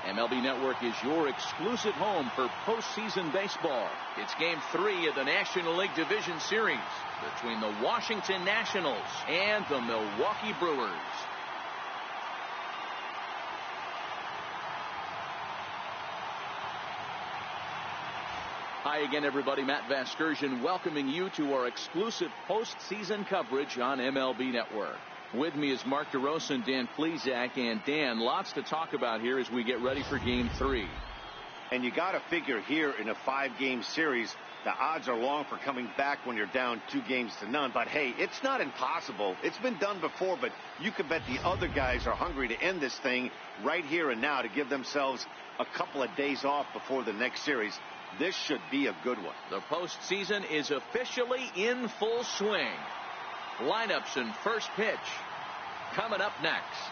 MLB Network is your exclusive home for postseason baseball. It's Game 3 of the National League Division Series between the Washington Nationals and the Milwaukee Brewers. Hi again, everybody. Matt Vasgersian welcoming you to our exclusive postseason coverage on MLB Network. With me is Mark DeRosa and Dan Plesac. And Dan, lots to talk about here as we get ready for Game 3. And you got to figure here in a 5-game series, the odds are long for coming back when you're down 2-0. But hey, it's not impossible. It's been done before, but you can bet the other guys are hungry to end this thing right here and now to give themselves a couple of days off before the next series. This should be a good one. The postseason is officially in full swing. Lineups and first pitch coming up next.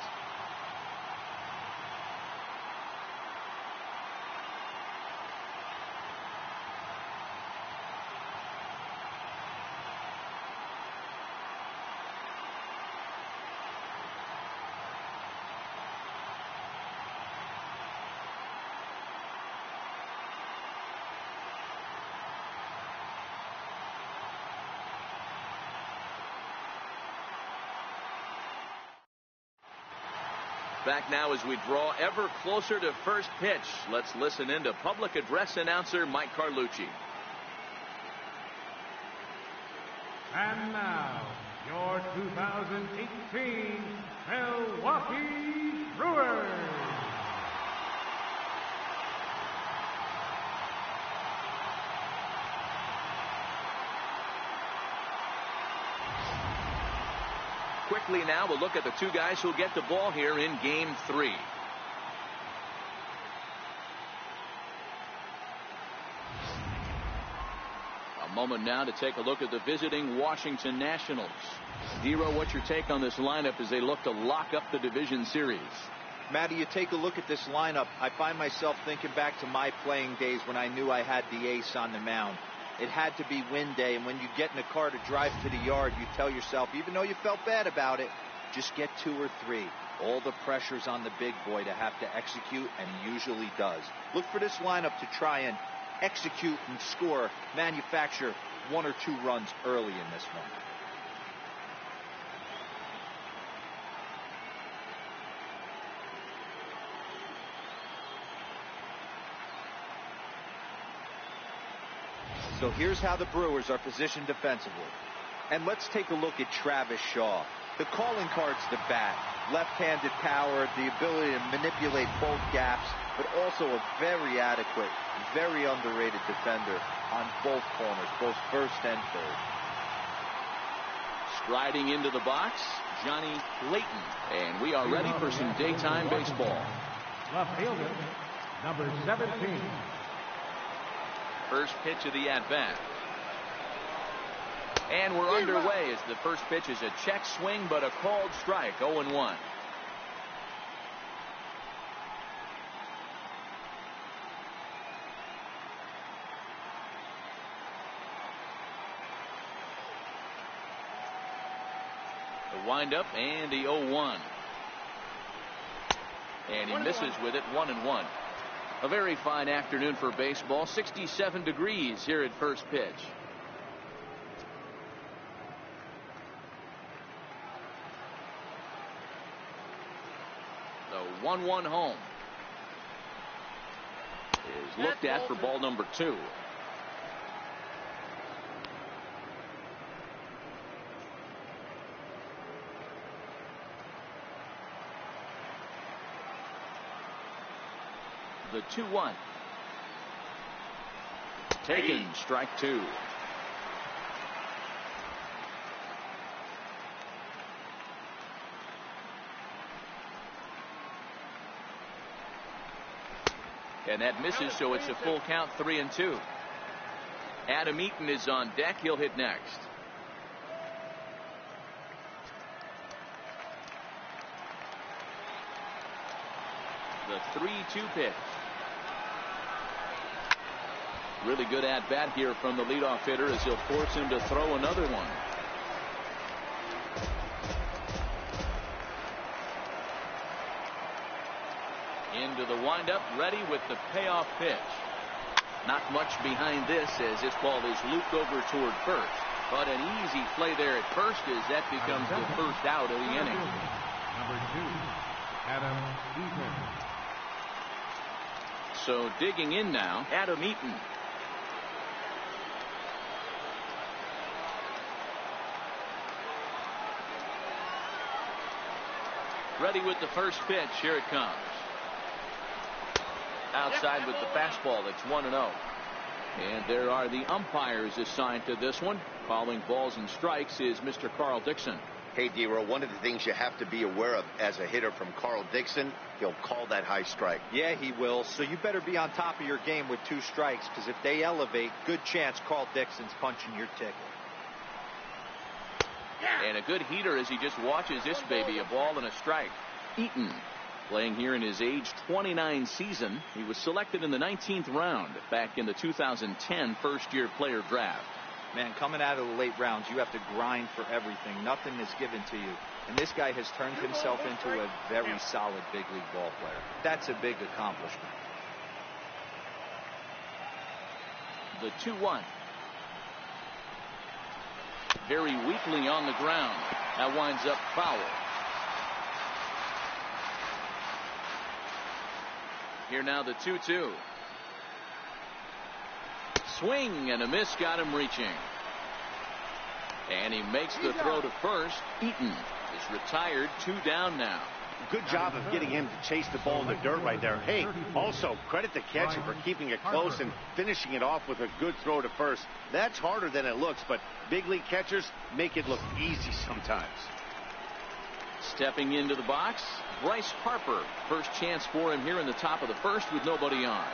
Back now as we draw ever closer to first pitch. Let's listen in to public address announcer Mike Carlucci. And now, your 2018 Milwaukee Brewers. Quickly now, we'll look at the two guys who'll get the ball here in Game 3. A moment now to take a look at the visiting Washington Nationals. Dero, what's your take on this lineup as they look to lock up the division series? Matty, you take a look at this lineup. I find myself thinking back to my playing days when I knew I had the ace on the mound. It had to be win day, and when you get in a car to drive to the yard, you tell yourself, even though you felt bad about it, just get 2 or 3. All the pressure's on the big boy to have to execute, and he usually does. Look for this lineup to try and execute and score, manufacture 1 or 2 runs early in this one. So here's how the Brewers are positioned defensively. And let's take a look at Travis Shaw. The calling card's the bat. Left-handed power, the ability to manipulate both gaps, but also a very adequate, very underrated defender on both corners, both first and third. Striding into the box, Johnny Layton. And we are ready for some daytime baseball. Left fielder, number 17. First pitch of the at-bat. And we're underway as the first pitch is a check swing, but a called strike, 0-1. The windup and the 0-1. And he misses with it, 1-1. A very fine afternoon for baseball. 67 degrees here at first pitch. The 1-1 home is looked at for ball number 2. The 2-1. Taken, strike 2. And that misses, so it's a full count, 3-2. Adam Eaton is on deck. He'll hit next. The 3-2 pitch. Really good at bat here from the leadoff hitter as he'll force him to throw another one. Into the windup, ready with the payoff pitch. Not much behind this as this ball is looped over toward first. But an easy play there at first as that becomes the first out of the inning. Number 2, Adam Eaton. So digging in now, Adam Eaton. Ready with the first pitch. Here it comes. Outside with the fastball. It's 1-0. And there are the umpires assigned to this one. Calling balls and strikes is Mr. Carl Dixon. Hey, D-Row, one of the things you have to be aware of as a hitter from Carl Dixon, he'll call that high strike. Yeah, he will. So you better be on top of your game with 2 strikes, because if they elevate, good chance Carl Dixon's punching your ticket. And a good heater as he just watches this baby. A ball and a strike. Eaton playing here in his age 29 season. He was selected in the 19th round back in the 2010 first-year player draft. Man, coming out of the late rounds, you have to grind for everything. Nothing is given to you. And this guy has turned himself into a very solid big league ball player. That's a big accomplishment. The 2-1. Very weakly on the ground. That winds up foul. Here now the 2-2. Swing and a miss got him reaching. And he makes the throw to first. Eaton is retired. 2 down now. Good job of getting him to chase the ball in the dirt right there. Hey, also credit the catcher for keeping it close and finishing it off with a good throw to first. That's harder than it looks, but big league catchers make it look easy sometimes. Stepping into the box, Bryce Harper. First chance for him here in the top of the first with nobody on.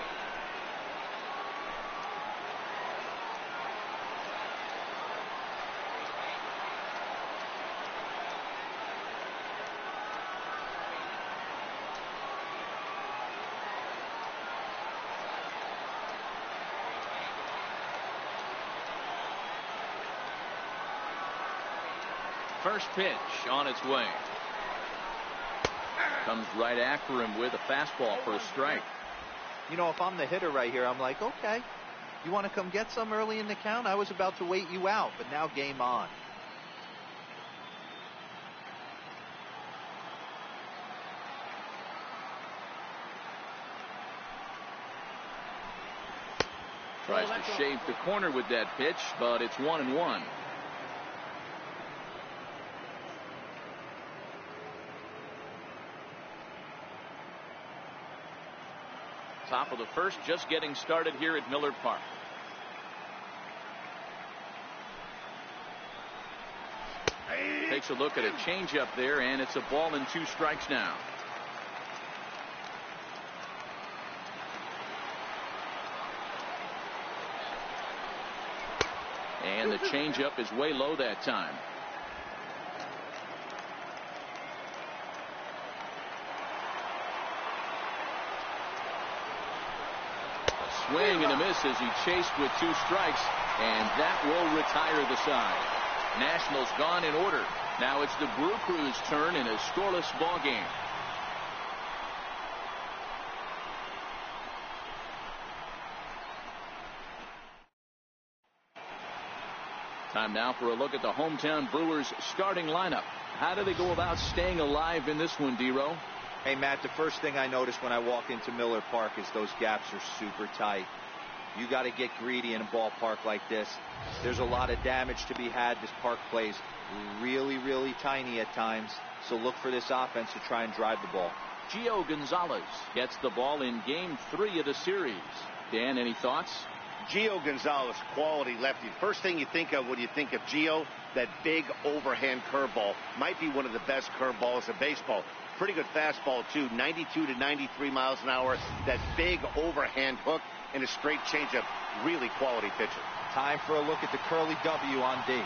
First pitch on its way. Comes right after him with a fastball for a strike. You know, if I'm the hitter right here, I'm like, okay, you want to come get some early in the count? I was about to wait you out, but now game on. Tries to shave the corner with that pitch, but it's 1-1. Top of the first, just getting started here at Miller Park. Takes a look at a changeup there, and it's a ball and 2 strikes now. And the changeup is way low that time. Swing and a miss as he chased with 2 strikes, and that will retire the side. Nationals gone in order. Now it's the Brew Crew's turn in a scoreless ball game. Time now for a look at the hometown Brewers starting lineup. How do they go about staying alive in this one, D-Row? Hey, Matt, the first thing I notice when I walk into Miller Park is those gaps are super tight. You got to get greedy in a ballpark like this. There's a lot of damage to be had. This park plays really, really tiny at times. So look for this offense to try and drive the ball. Gio Gonzalez gets the ball in game 3 of the series. Dan, any thoughts? Gio Gonzalez, quality lefty. First thing you think of when you think of Gio, that big overhand curveball. Might be one of the best curveballs in baseball. Pretty good fastball, too. 92 to 93 miles an hour. That big overhand hook and a straight changeup. Really quality pitcher. Time for a look at the curly W on D.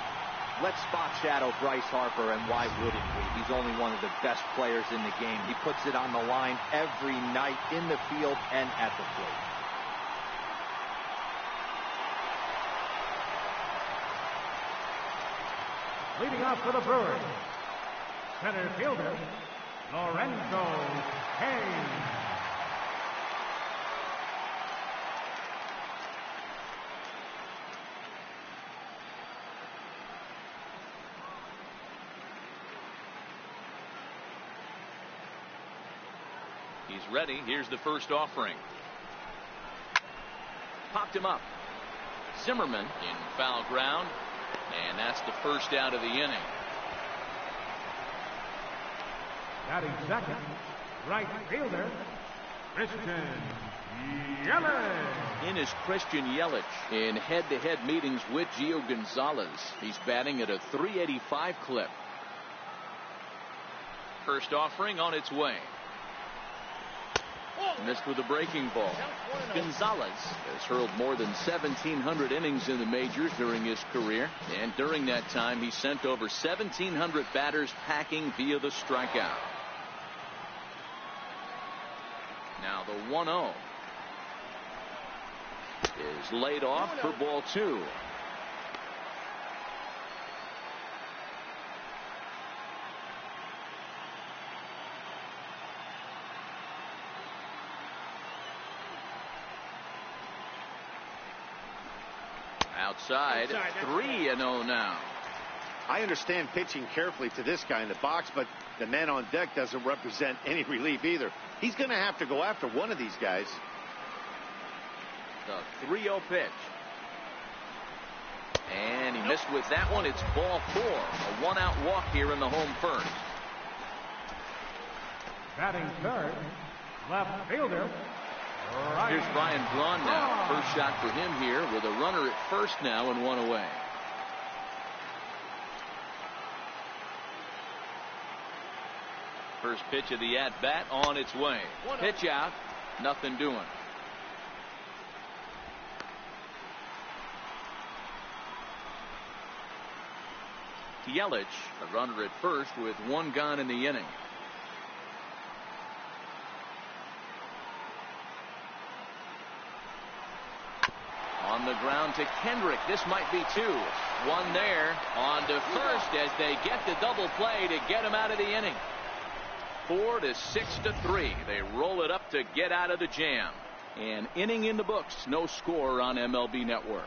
Let's spot shadow Bryce Harper, and why wouldn't we? He's only one of the best players in the game. He puts it on the line every night in the field and at the plate. Leading off for the Brewers, center fielder, Lorenzo Hayes. He's ready. Here's the first offering. Popped him up. Zimmerman in foul ground, and that's the first out of the inning. Batting second, right fielder, Christian Yelich. In is Christian Yelich in head-to-head meetings with Gio Gonzalez. He's batting at a .385 clip. First offering on its way. Missed with a breaking ball. Gonzalez has hurled more than 1,700 innings in the majors during his career, and during that time he sent over 1,700 batters packing via the strikeout. Now the 1-0 is laid off for ball 2. Outside 3-0 now. I understand pitching carefully to this guy in the box, but the man on deck doesn't represent any relief either. He's going to have to go after one of these guys. The 3-0 pitch. And he missed with that one. It's ball 4. A one-out walk here in the home first. Batting third, left fielder, Here's Ryan Braun now. First shot for him here with a runner at first now and one away. First pitch of the at-bat on its way. Pitch out. Nothing doing. Yelich, a runner at first with one gone in the inning. On the ground to Kendrick. This might be 2. One there. On to first as they get the double play to get him out of the inning. 4-6-3. They roll it up to get out of the jam. An inning in the books. No score on MLB Network.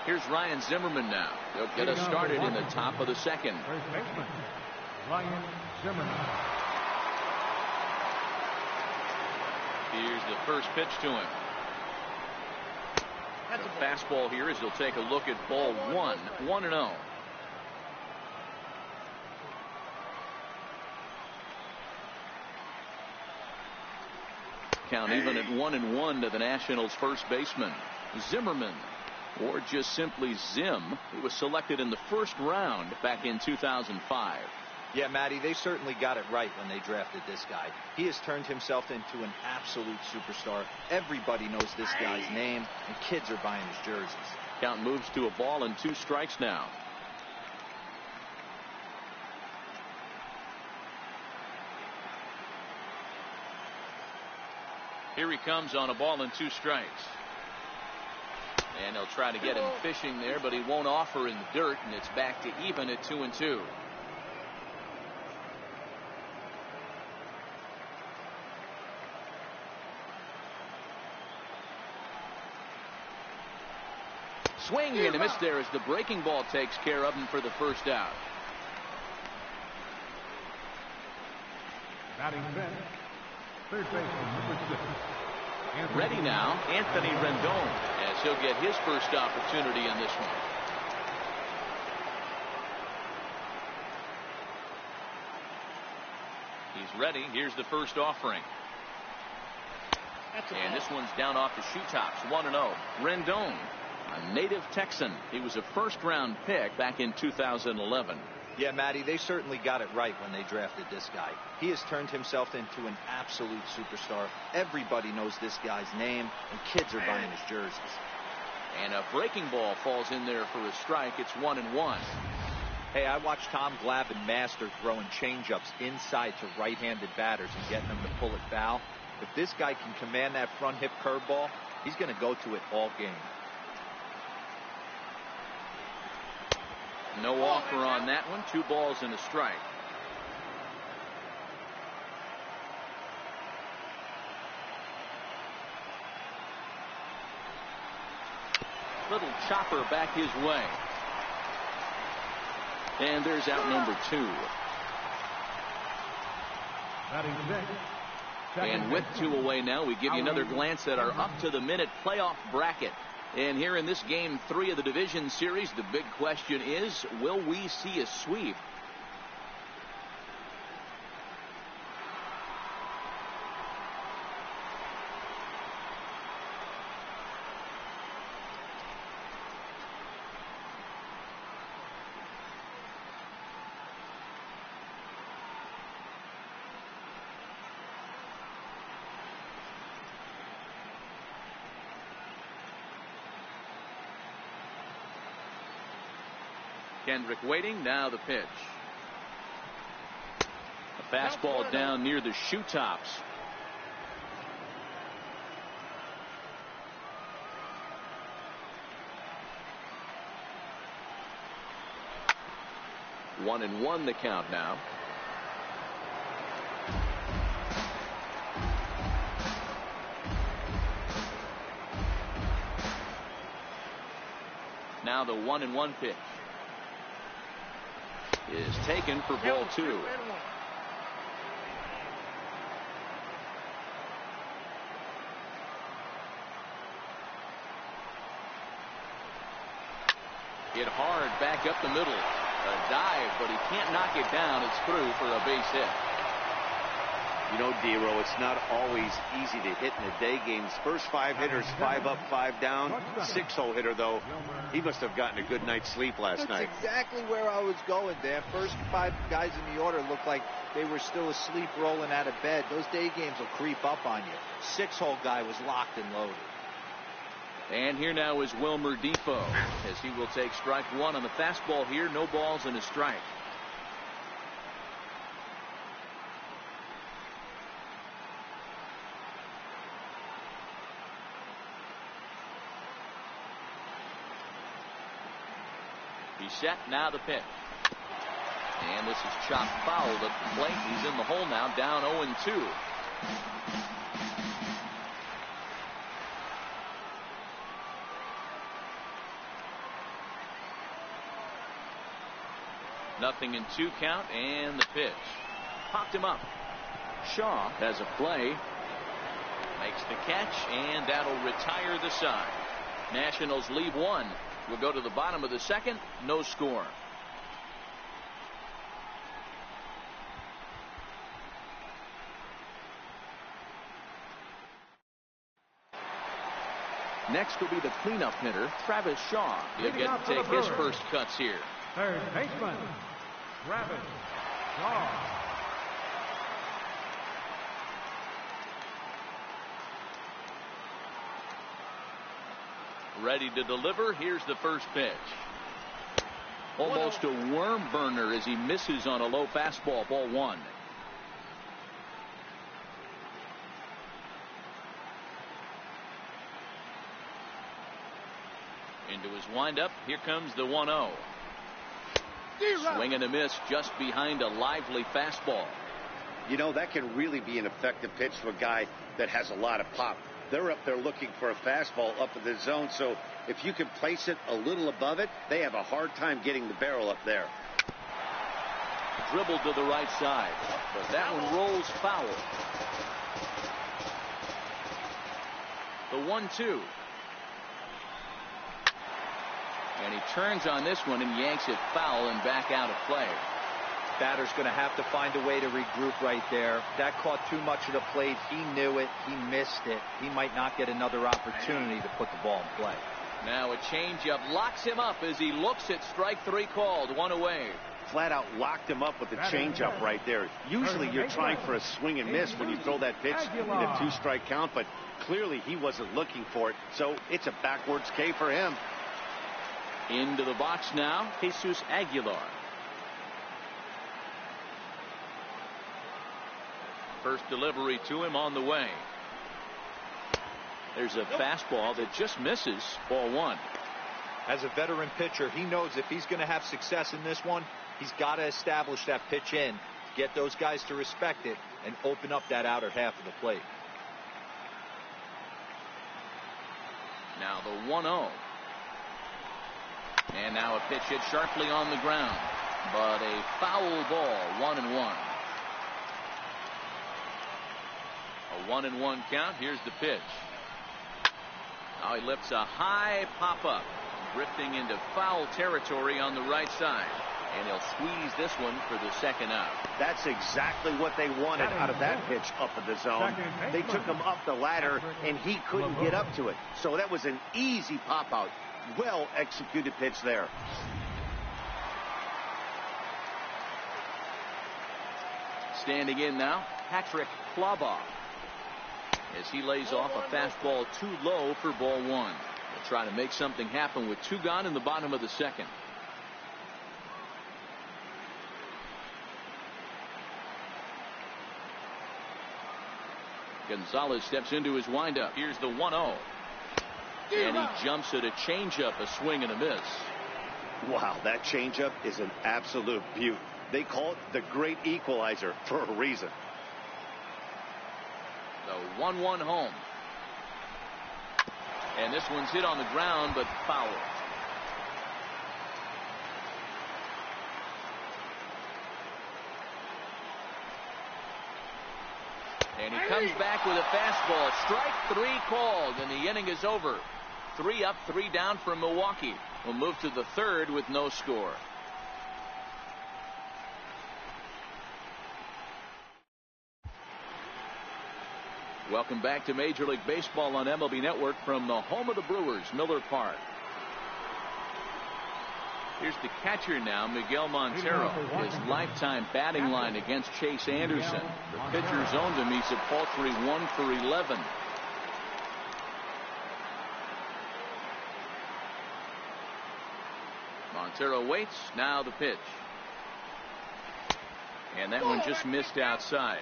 Here's Ryan Zimmerman now. He'll get us started in the top of the second. First baseman, Ryan Zimmerman. Here's the first pitch to him. The fastball here as he'll take a look at ball 1. 1-0. Count even at 1-1 to the Nationals' first baseman, Zimmerman, or just simply Zim, who was selected in the first round back in 2005. Yeah, Matty, they certainly got it right when they drafted this guy. He has turned himself into an absolute superstar. Everybody knows this guy's name, and kids are buying his jerseys. Count moves to a ball and 2 strikes now. Here he comes on a ball and 2 strikes. And they'll try to get him fishing there, but he won't offer in the dirt, and it's back to even at 2-2. Swing and a miss there as the breaking ball takes care of him for the first out. Batting fifth, third baseman, number 6. Ready now, Anthony Rendon, as he'll get his first opportunity in this one. He's ready. Here's the first offering. And this one's down off the shoe tops. 1-0. Rendon, a native Texan. He was a first-round pick back in 2011. Yeah, Matty, they certainly got it right when they drafted this guy. He has turned himself into an absolute superstar. Everybody knows this guy's name, and kids are buying his jerseys. And a breaking ball falls in there for a strike. It's 1-1. Hey, I watched Tom Glavine master throwing changeups inside to right-handed batters and getting them to pull it foul. If this guy can command that front hip curveball, he's going to go to it all game. No offer on that one. 2 balls and a strike. little chopper back his way. And there's out number 2. Batting sixth. And with 2 away now, we give you another glance at our up-to-the-minute playoff bracket. And here in this Game 3 of the division series, the big question is, will we see a sweep? Kendrick waiting. Now the pitch. A fastball down near the shoe tops. One and one the count now. Now the 1-1 pitch is taken for ball 2. Hit hard back up the middle. A dive, but he can't knock it down. It's through for a base hit. You know, Dero, it's not always easy to hit in the day games. First 5 hitters, 5 up, 5 down. 6-hole hitter, though, he must have gotten a good night's sleep last night. That's exactly where I was going, Dan. First 5 guys in the order looked like they were still asleep rolling out of bed. Those day games will creep up on you. 6-hole guy was locked and loaded. And here now is Wilmer Defoe, as he will take strike 1 on the fastball here. No balls and a strike. He's set. Now the pitch. And this is chopped foul at the plate. He's in the hole now, down 0-2. Nothing in 2 count, and the pitch. Popped him up. Shaw has a play. Makes the catch, and that'll retire the side. Nationals leave 1. We'll go to the bottom of the 2nd. No score. Next will be the cleanup hitter, Travis Shaw. He'll get to take his first cuts here. Third baseman, Travis Shaw. Ready to deliver. Here's the first pitch. Almost a worm burner as he misses on a low fastball. Ball 1. Into his windup. Here comes the 1-0. Swing and a miss just behind a lively fastball. You know, that can really be an effective pitch to a guy that has a lot of pop. They're up there looking for a fastball up in the zone, so if you can place it a little above it, they have a hard time getting the barrel up there. Dribbled to the right side, but that one rolls foul. The 1-2. And he turns on this one and yanks it foul and back out of play. Batter's going to have to find a way to regroup right there. That caught too much of the plate. He knew it. He missed it. He might not get another opportunity to put the ball in play. Now a changeup locks him up as he looks at strike 3 called. 1 away. Flat out locked him up with the changeup right there. Usually you're trying for a swing and miss when you throw that pitch in a 2-strike count, but clearly he wasn't looking for it, so it's a backwards K for him. Into the box now, Jesus Aguilar. First delivery to him on the way. There's a fastball that just misses. Ball 1. As a veteran pitcher, he knows if he's going to have success in this one, he's got to establish that pitch in, get those guys to respect it, and open up that outer half of the plate. Now the 1-0. And now a pitch hit sharply on the ground, but a foul ball. 1-1. A 1-1 count. Here's the pitch. Now he lifts a high pop-up, drifting into foul territory on the right side. And he'll squeeze this one for the second out. That's exactly what they wanted out of that pitch up in the zone. They took him up the ladder, and he couldn't get up to it. So that was an easy pop-out. Well-executed pitch there. Standing in now, Patrick Clobaugh, as he lays off a fastball too low for ball one. They'll try to make something happen with 2 gone in the bottom of the second. Gonzalez steps into his windup. Here's the 1-0. And he jumps at a changeup, a swing and a miss. Wow, that changeup is an absolute beaut. They call it the great equalizer for a reason. The 1-1 home. And this one's hit on the ground, but foul. And he comes back with a fastball. Strike 3 called, and the inning is over. 3 up, 3 down for Milwaukee. We'll move to the third with no score. Welcome back to Major League Baseball on MLB Network from the home of the Brewers, Miller Park. Here's the catcher now, Miguel Montero. His lifetime batting line against Chase Anderson. The pitchers owned him. He's a paltry 1 for 11. Montero waits. Now the pitch. And that one just missed outside.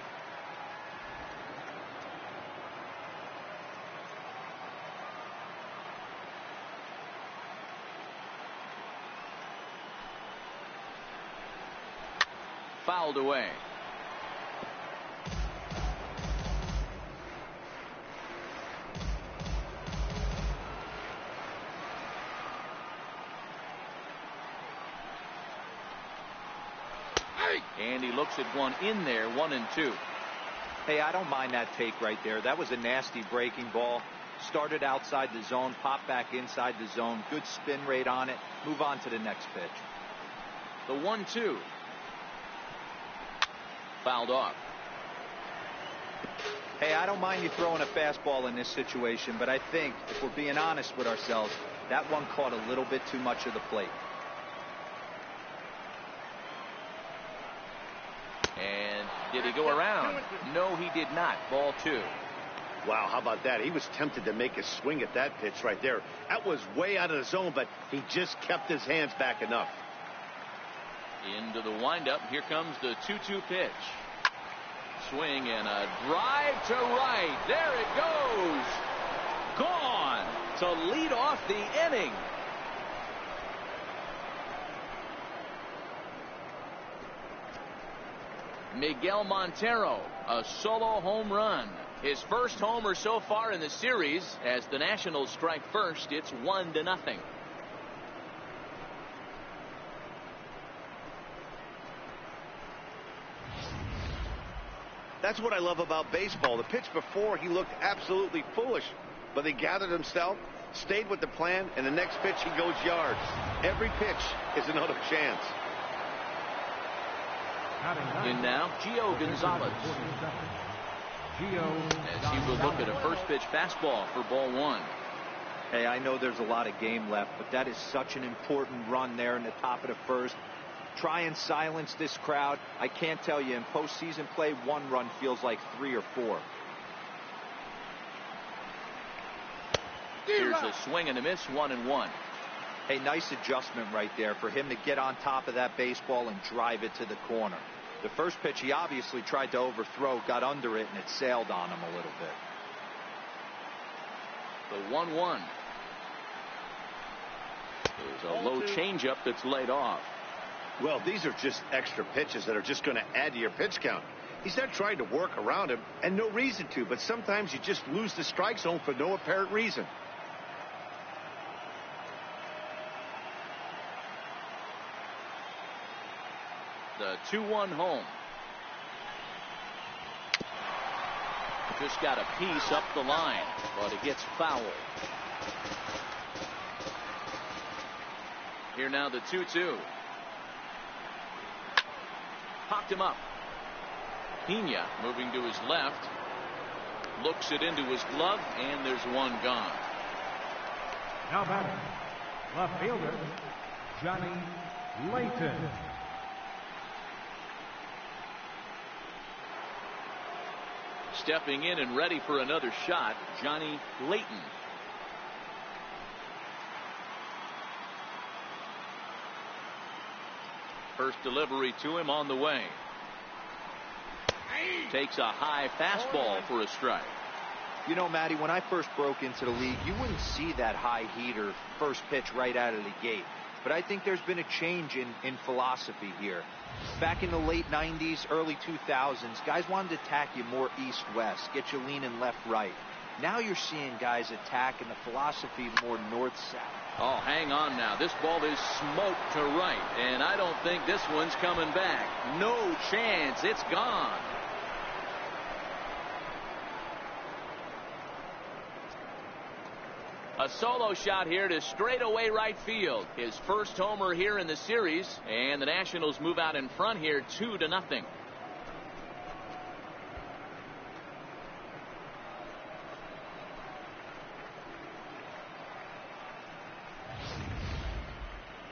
Fouled away. And he looks at one in there, 1-2. Hey, I don't mind that take right there. That was a nasty breaking ball. Started outside the zone, popped back inside the zone. Good spin rate on it. Move on to the next pitch. The 1-2. Fouled off. Hey, I don't mind you throwing a fastball in this situation, but I think if we're being honest with ourselves, that one caught a little bit too much of the plate. And did he go around? No, he did not. Ball 2. Wow, how about that? He was tempted to make a swing at that pitch right there. That was way out of the zone, but he just kept his hands back enough. Into the windup. Here comes the 2-2 pitch. Swing and a drive to right. There it goes. Gone to lead off the inning. Miguel Montero, a solo home run. His first homer so far in the series. As the Nationals strike first, it's 1-0. That's what I love about baseball. The pitch before, he looked absolutely foolish, but he gathered himself, stayed with the plan, and the next pitch he goes yards. Every pitch is another chance. In now, Gio Gonzalez. As he will look at a first pitch fastball for ball 1. Hey, I know there's a lot of game left, but that is such an important run there in the top of the first. Try and silence this crowd. I can't tell you, in postseason play, 1 run feels like 3 or 4. Here's a swing and a miss, 1-1. Hey, nice adjustment right there for him to get on top of that baseball and drive it to the corner. The first pitch he obviously tried to overthrow, got under it, and it sailed on him a little bit. The 1-1. There's a low changeup that's laid off. Well, these are just extra pitches that are just going to add to your pitch count. He's not trying to work around him, and no reason to, but sometimes you just lose the strike zone for no apparent reason. The 2-1 home. Just got a piece up the line, but it gets fouled. Here now the 2-2. Popped him up. Pena moving to his left. Looks it into his glove, and there's one gone. Now batting, left fielder, Johnny Layton. Stepping in and ready for another shot, Johnny Layton. First delivery to him on the way. Takes a high fastball for a strike. You know, Matty, when I first broke into the league, you wouldn't see that high heater first pitch right out of the gate. But I think there's been a change in philosophy here. Back in the late 90s, early 2000s, guys wanted to attack you more east-west, get you leaning left-right. Now you're seeing guys attack in the philosophy more north-south. Oh, hang on now. This ball is smoked to right, and I don't think this one's coming back. No chance. It's gone. A solo shot here to straightaway right field. His first homer here in the series, and the Nationals move out in front here 2-0.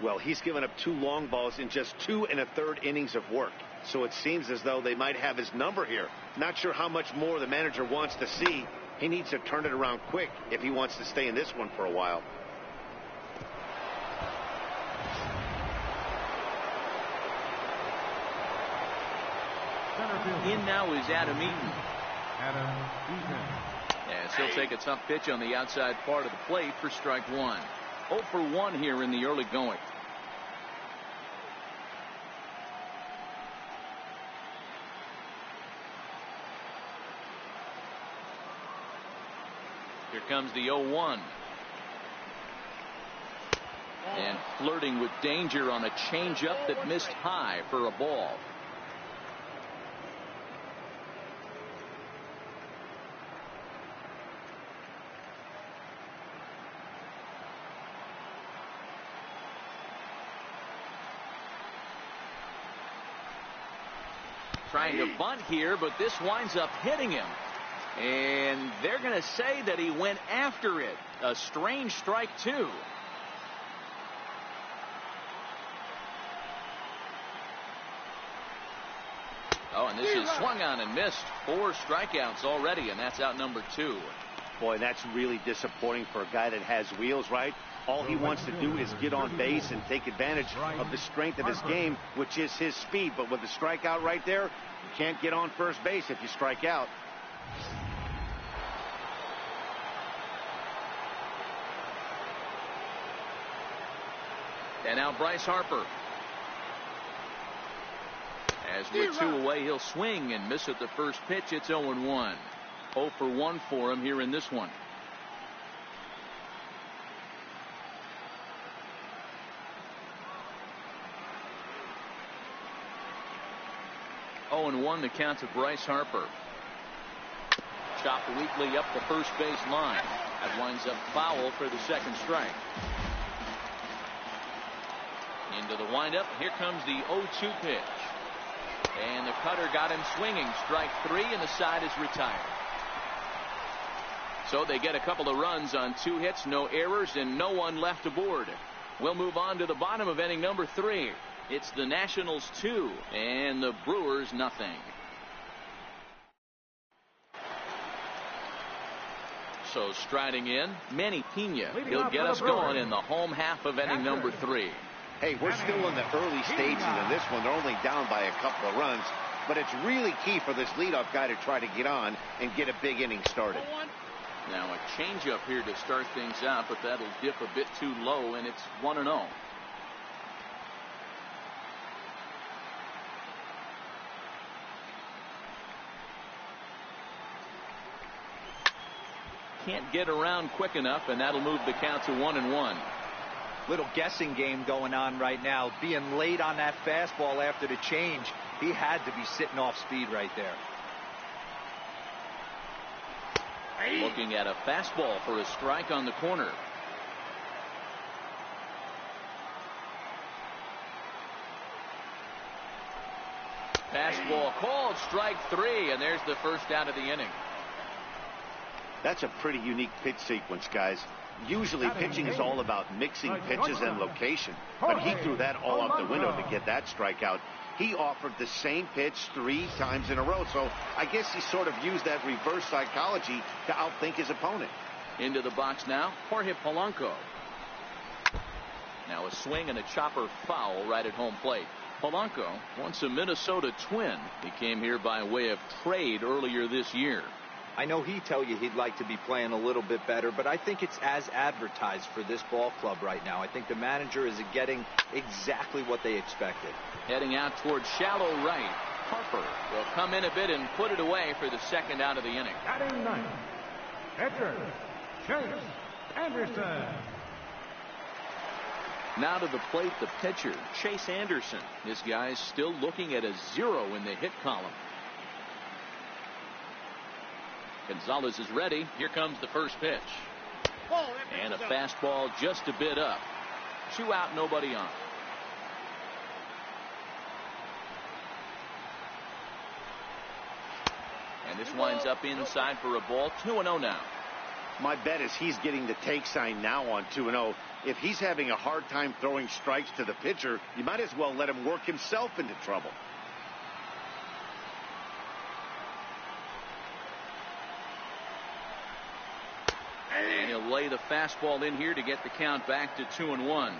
Well, he's given up 2 long balls in just 2 1/3 innings of work. So it seems as though they might have his number here. Not sure how much more the manager wants to see. He needs to turn it around quick if he wants to stay in this one for a while. In now is Adam Eaton. Adam Eaton. As he'll take a tough pitch on the outside part of the plate for strike 1. 0 for 1 here in the early going. Here comes the 0-1. And flirting with danger on a changeup that missed high for a ball. Trying to bunt here, but this winds up hitting him. And they're going to say that he went after it. A strange strike, too. Oh, and this is swung on and missed. 4 strikeouts already, and that's out number 2. Boy, that's really disappointing for a guy that has wheels, right? All he wants to do is get on base and take advantage of the strength of his game, which is his speed. But with the strikeout right there, you can't get on first base if you strike out. And now Bryce Harper. As with 2 away, he'll swing and miss at the first pitch. It's 0-1. 0 for 1 for him here in this one. And 1 the count to Bryce Harper. Chopped weakly up the first base line. That winds up foul for the second strike. Into the windup. Here comes the 0-2 pitch. And the cutter got him swinging. Strike 3, and the side is retired. So they get a couple of runs on 2 hits, no errors, and no one left aboard. We'll move on to the bottom of inning number 3. It's the Nationals 2 and the Brewers nothing. So striding in, Manny Pena. He'll get us going in the home half of inning number 3. Hey, we're still in the early stages in this one. They're only down by a couple of runs, but it's really key for this leadoff guy to try to get on and get a big inning started. Now a changeup here to start things out, but that'll dip a bit too low, and it's 1-0. Can't get around quick enough, and that'll move the count to 1-1. Little guessing game going on right now. Being late on that fastball after the change. He had to be sitting off speed right there. Looking at a fastball for a strike on the corner. Fastball called, strike 3, and there's the first out of the inning. That's a pretty unique pitch sequence, guys. Usually pitching is all about mixing pitches and location, but he threw that all out the window to get that strikeout. He offered the same pitch 3 times in a row, so I guess he sort of used that reverse psychology to outthink his opponent. Into the box now, Jorge Polanco. Now a swing and a chopper foul right at home plate. Polanco, once a Minnesota Twin, he came here by way of trade earlier this year. I know he'd tell you he'd like to be playing a little bit better, but I think it's as advertised for this ball club right now. I think the manager is getting exactly what they expected. Heading out towards shallow right. Harper will come in a bit and put it away for the second out of the inning. Batting ninth, pitcher, Chase Anderson. Now to the plate, the pitcher, Chase Anderson. This guy's still looking at a 0 in the hit column. Gonzalez is ready. Here comes the first pitch. And a fastball just a bit up. 2 out, nobody on. And this winds up inside for a ball. 2-0 now. My bet is he's getting the take sign now on 2-0. If he's having a hard time throwing strikes to the pitcher, you might as well let him work himself into trouble. And he'll lay the fastball in here to get the count back to 2-1.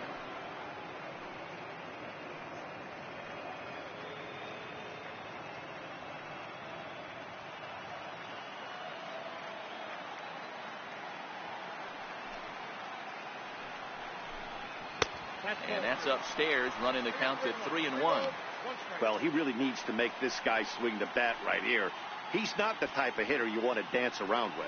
And that's upstairs, running the count to 3-1. Well, he really needs to make this guy swing the bat right here. He's not the type of hitter you want to dance around with.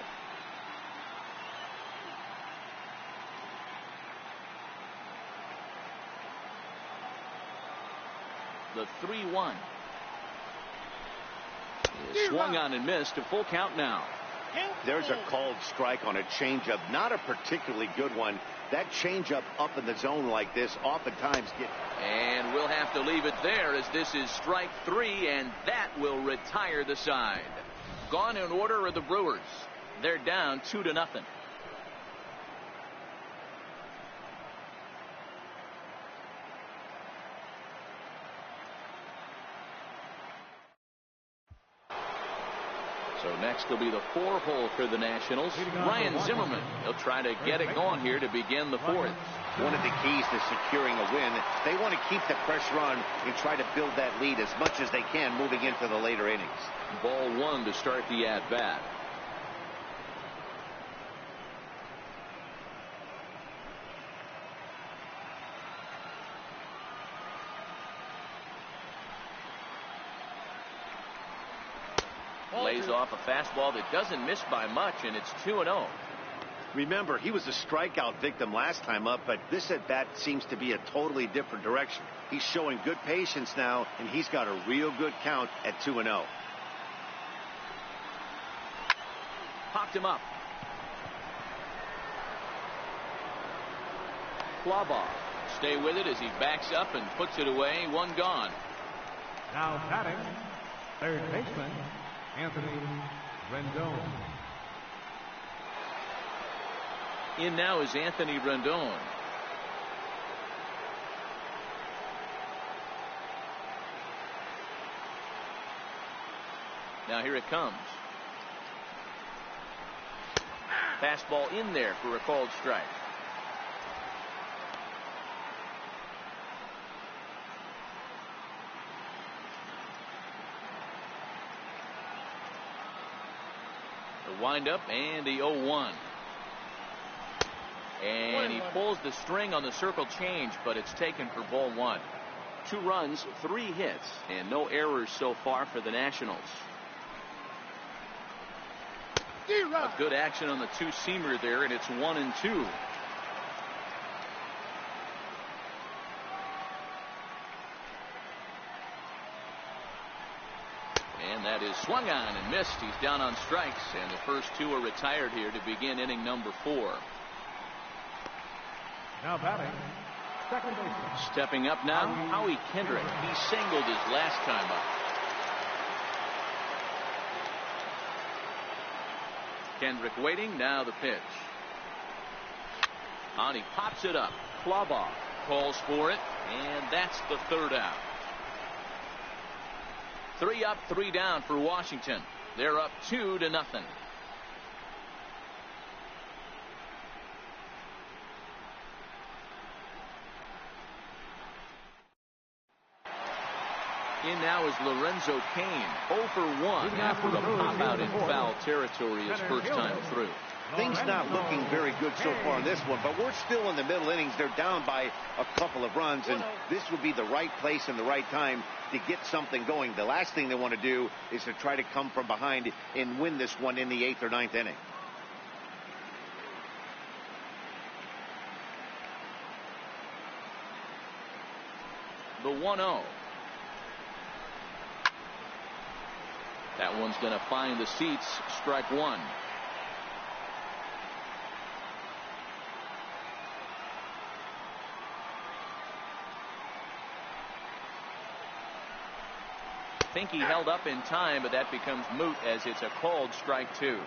The 3-1. Swung on and missed. A full count now. There's a called strike on a changeup. Not a particularly good one. That changeup up in the zone like this oftentimes get... And we'll have to leave it there as this is strike 3, and that will retire the side. Gone in order are the Brewers. They're down 2-0. So next will be the 4-hole for the Nationals. Ryan Zimmerman. He'll try to get it going here to begin the 4th. One of the keys to securing a win, they want to keep the pressure on and try to build that lead as much as they can moving into the later innings. Ball 1 to start the at-bat. Lays off a fastball that doesn't miss by much, and it's 2-0. Remember, he was a strikeout victim last time up, but this at-bat seems to be a totally different direction. He's showing good patience now, and he's got a real good count at 2-0. Popped him up. Fly ball. Stay with it as he backs up and puts it away. 1 gone. Now batting, third baseman, Anthony Rendon. In now is Anthony Rendon. Now here it comes. Fastball in there for a called strike. The windup and the 0-1. And he pulls the string on the circle change, but it's taken for ball 1. 2 runs, 3 hits, and no errors so far for the Nationals. A good action on the 2-seamer there, and it's 1-2. And that is swung on and missed. He's down on strikes, and the first two are retired here to begin inning number 4. Now batting, second baseman. Stepping up now, Howie Kendrick. He singled his last time up. Kendrick waiting, now the pitch. On he pops it up. Claw ball. Calls for it, and that's the third out. 3 up, 3 down for Washington. They're up 2-0. In now is Lorenzo Cain, 0 for 1 after a pop out in foul territory his first time through. Things not looking very good so far in this one, but we're still in the middle innings. They're down by a couple of runs, and this would be the right place and the right time to get something going. The last thing they want to do is to try to come from behind and win this one in the 8th or 9th inning. The 1-0. That one's going to find the seats. Strike one. I think he held up in time, but that becomes moot as it's a called strike two.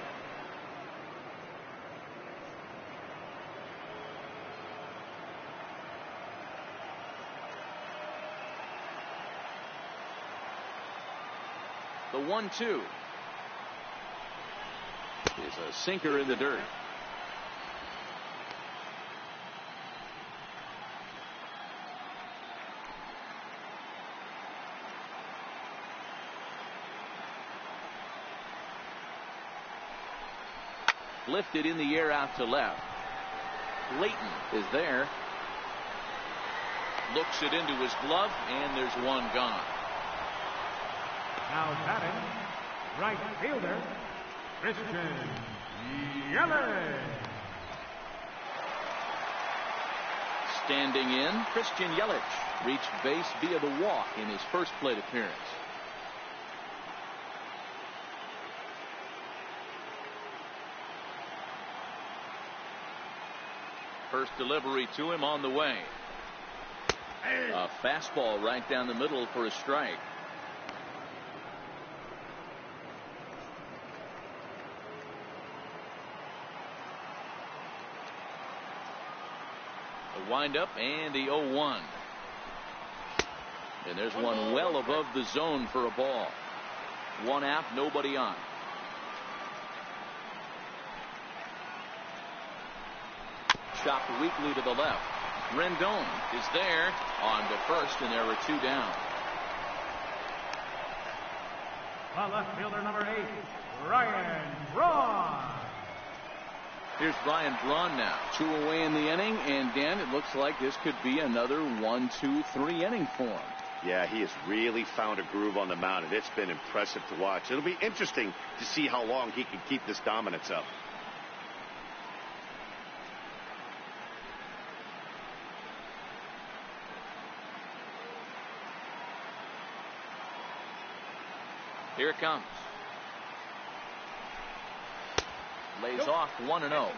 The 1-2 is a sinker in the dirt. Lifted in the air out to left. Layton is there. Looks it into his glove, and there's one gone. Now batting, right fielder, Christian Yelich. Standing in, Christian Yelich reached base via the walk in his first plate appearance. First delivery to him on the way. A fastball right down the middle for a strike. The windup and the 0-1. And there's one well above the zone for a ball. One out, nobody on. Chopped weakly to the left. Rendon is there on to first, and there are two down. The left fielder, number 8, Ryan Braun. Here's Brian Braun now. 2 away in the inning, and Dan, it looks like this could be another 1-2-3 inning for him. Yeah, he has really found a groove on the mound, and it's been impressive to watch. It'll be interesting to see how long he can keep this dominance up. Here it comes. Lays off 1-0.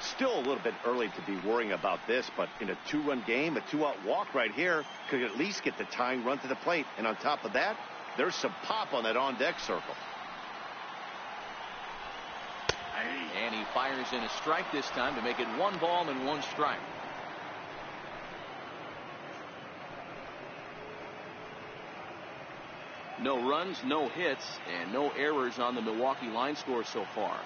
Still a little bit early to be worrying about this, but in a 2-run game, a 2-out walk right here could at least get the tying run to the plate. And on top of that, there's some pop on that on-deck circle. And he fires in a strike this time to make it 1 ball and 1 strike. No runs, no hits, and no errors on the Milwaukee line score so far.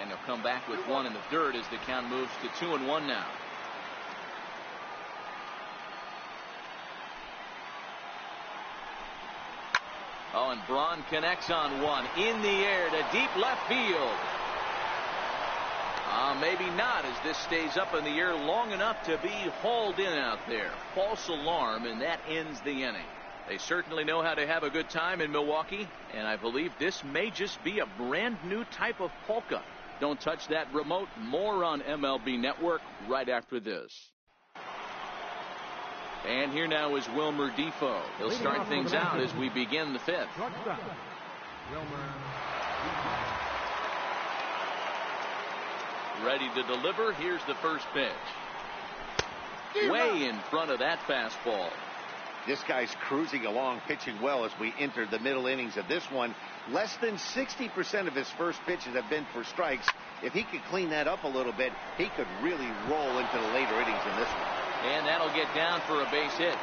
And they'll come back with 1 in the dirt as the count moves to 2-1 now. Oh, and Braun connects on one in the air to deep left field. Maybe not, as this stays up in the air long enough to be hauled in out there. False alarm, and that ends the inning. They certainly know how to have a good time in Milwaukee, and I believe this may just be a brand new type of polka. Don't touch that remote. More on MLB Network right after this. And here now is Wilmer Defoe. He'll start things out as we begin the fifth. Ready to deliver. Here's the first pitch. Way in front of that fastball. This guy's cruising along, pitching well as we enter the middle innings of this one. Less than 60% of his first pitches have been for strikes. If he could clean that up a little bit, he could really roll into the later innings in this one. And that'll get down for a base hit.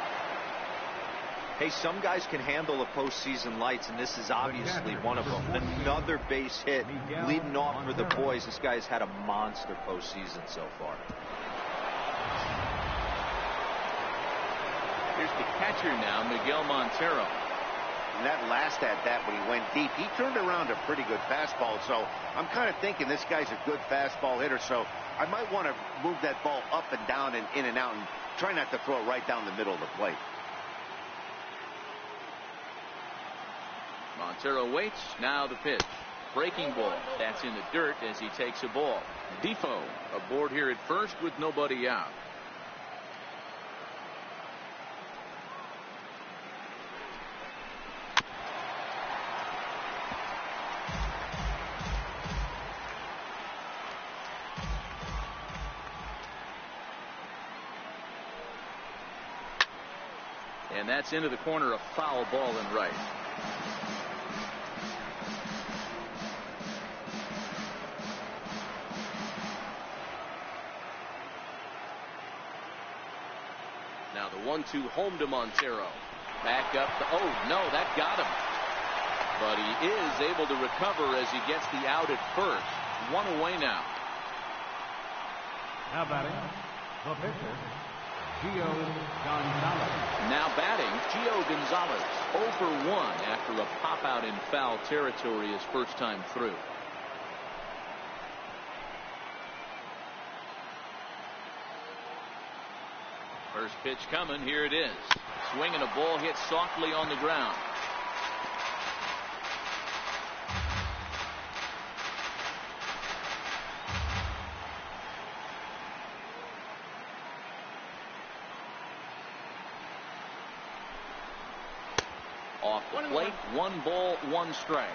Hey, some guys can handle the postseason lights, and this is obviously one of them. Another base hit leading off for the boys. This guy's had a monster postseason so far. Here's the catcher now, Miguel Montero. And that last at-bat when he went deep, he turned around a pretty good fastball. So I'm kind of thinking this guy's a good fastball hitter. So I might want to move that ball up and down and in and out and try not to throw it right down the middle of the plate. Montero waits. Now the pitch. Breaking ball. That's in the dirt as he takes a ball. Defoe aboard here at first with nobody out. And that's into the corner, a foul ball in right. Now the 1-2 home to Montero. Back up. Oh, no, that got him. But he is able to recover as he gets the out at first. One away now. Now batting, the pitcher, Gio Gonzalez. Now batting, Gio Gonzalez. 0 for 1 after a pop out in foul territory his first time through. First pitch coming. Here it is. Swinging a ball hit softly on the ground. Off the plate, 1 ball, 1 strike.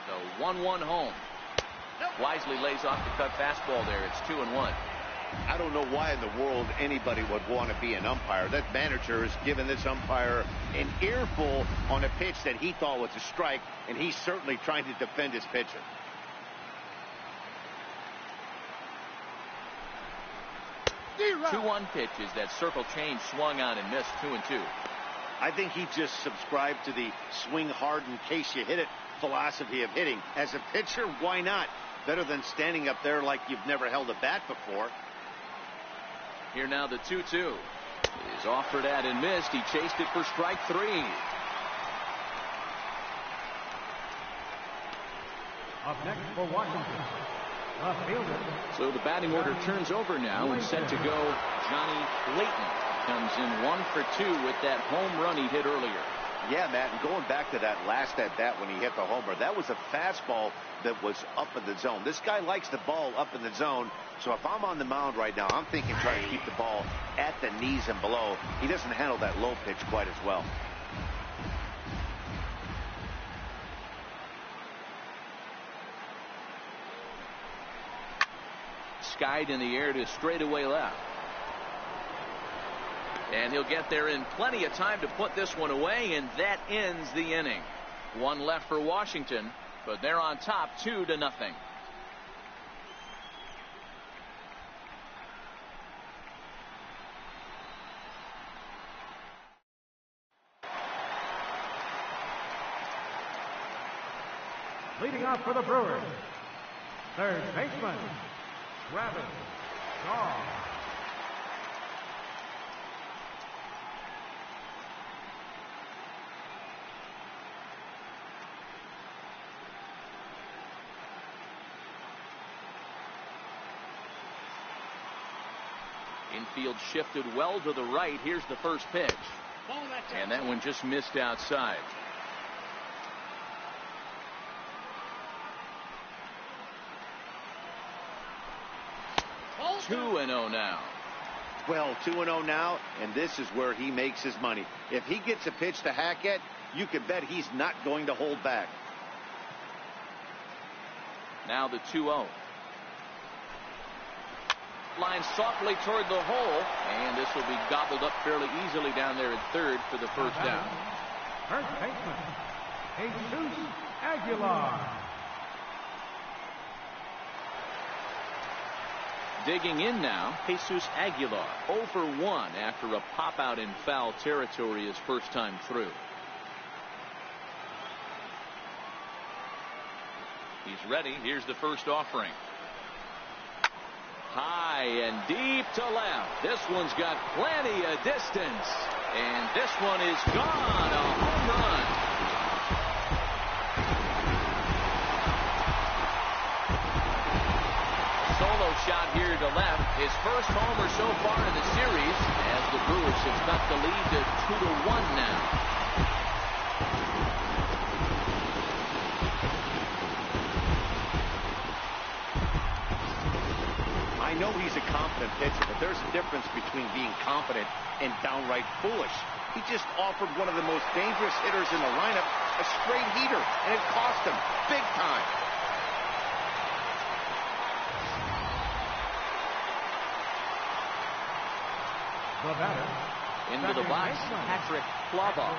So 1-1 home. Wisely lays off the cut fastball there. It's 2-1. I don't know why in the world anybody would want to be an umpire. That manager has given this umpire an earful on a pitch that he thought was a strike, and he's certainly trying to defend his pitcher. Two 2-1 pitches. That circle change swung on and missed. 2-2. I think he just subscribed to the swing hard in case you hit it philosophy of hitting. As a pitcher, why not? Better than standing up there like you've never held a bat before. Here now the 2-2 is offered at and missed. He chased it for strike 3. Up next for Washington, the fielder. So the batting order turns over now and set to go. Johnny Layton comes in 1 for 2 with that home run he hit earlier. Yeah, Matt, and going back to that last at bat when he hit the homer, that was a fastball that was up in the zone. This guy likes the ball up in the zone, so if I'm on the mound right now, I'm thinking trying to keep the ball at the knees and below. He doesn't handle that low pitch quite as well. Skied in the air to straightaway left. And he'll get there in plenty of time to put this one away, and that ends the inning. 1 left for Washington, but they're on top 2-0. Leading off for the Brewers, third baseman, Travis Shaw. Infield shifted well to the right. Here's the first pitch. And that one just missed outside. Two 2-0 now. Well, 2-0 now, and this is where he makes his money. If he gets a pitch to hack at, you can bet he's not going to hold back. Now the 2-0. Line softly toward the hole, and this will be gobbled up fairly easily down there at third for the first down. First baseman, Jesus Aguilar. Digging in now, Jesus Aguilar, 0 for 1 after a pop out in foul territory his first time through. He's ready. Here's the first offering. High and deep to left. This one's got plenty of distance. And this one is gone. A home run. Solo shot here to left. His first homer so far in the series as the Brewers have cut the lead to 2-1 now. I know he's a confident pitcher, but there's a difference between being confident and downright foolish. He just offered one of the most dangerous hitters in the lineup a straight heater, and it cost him big time. Into the box, Patrick Flava.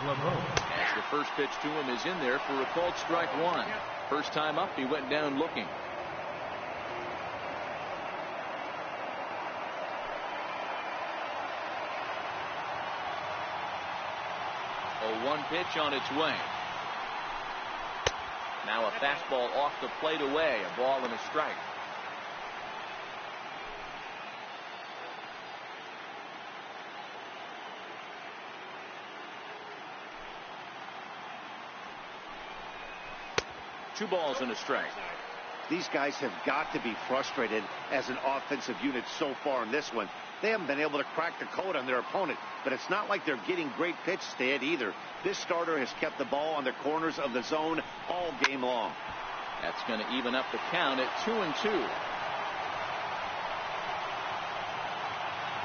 As the first pitch to him is in there for a called strike one. First time up, he went down looking. A 1 pitch on its way. Now a fastball off the plate away. A ball and a strike. Two balls and a strike. These guys have got to be frustrated as an offensive unit so far in this one. They haven't been able to crack the code on their opponent, but it's not like they're getting great pitch stead either. This starter has kept the ball on the corners of the zone all game long. That's going to even up the count at 2-2.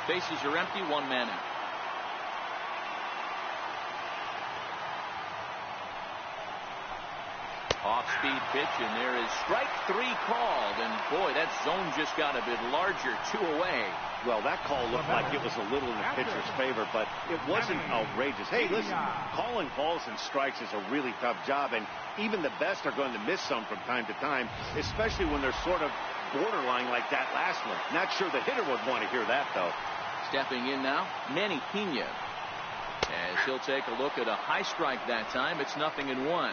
Bases are empty, one man out. Off-speed pitch, and there is strike 3 called. And boy, that zone just got a bit larger, 2 away. Well, that call looked like it was a little in the pitcher's favor, but it wasn't outrageous. Hey, listen, calling balls and strikes is a really tough job, and even the best are going to miss some from time to time, especially when they're sort of borderline like that last one. Not sure the hitter would want to hear that, though. Stepping in now, Manny Pena. As he'll take a look at a high strike that time. It's 0-1.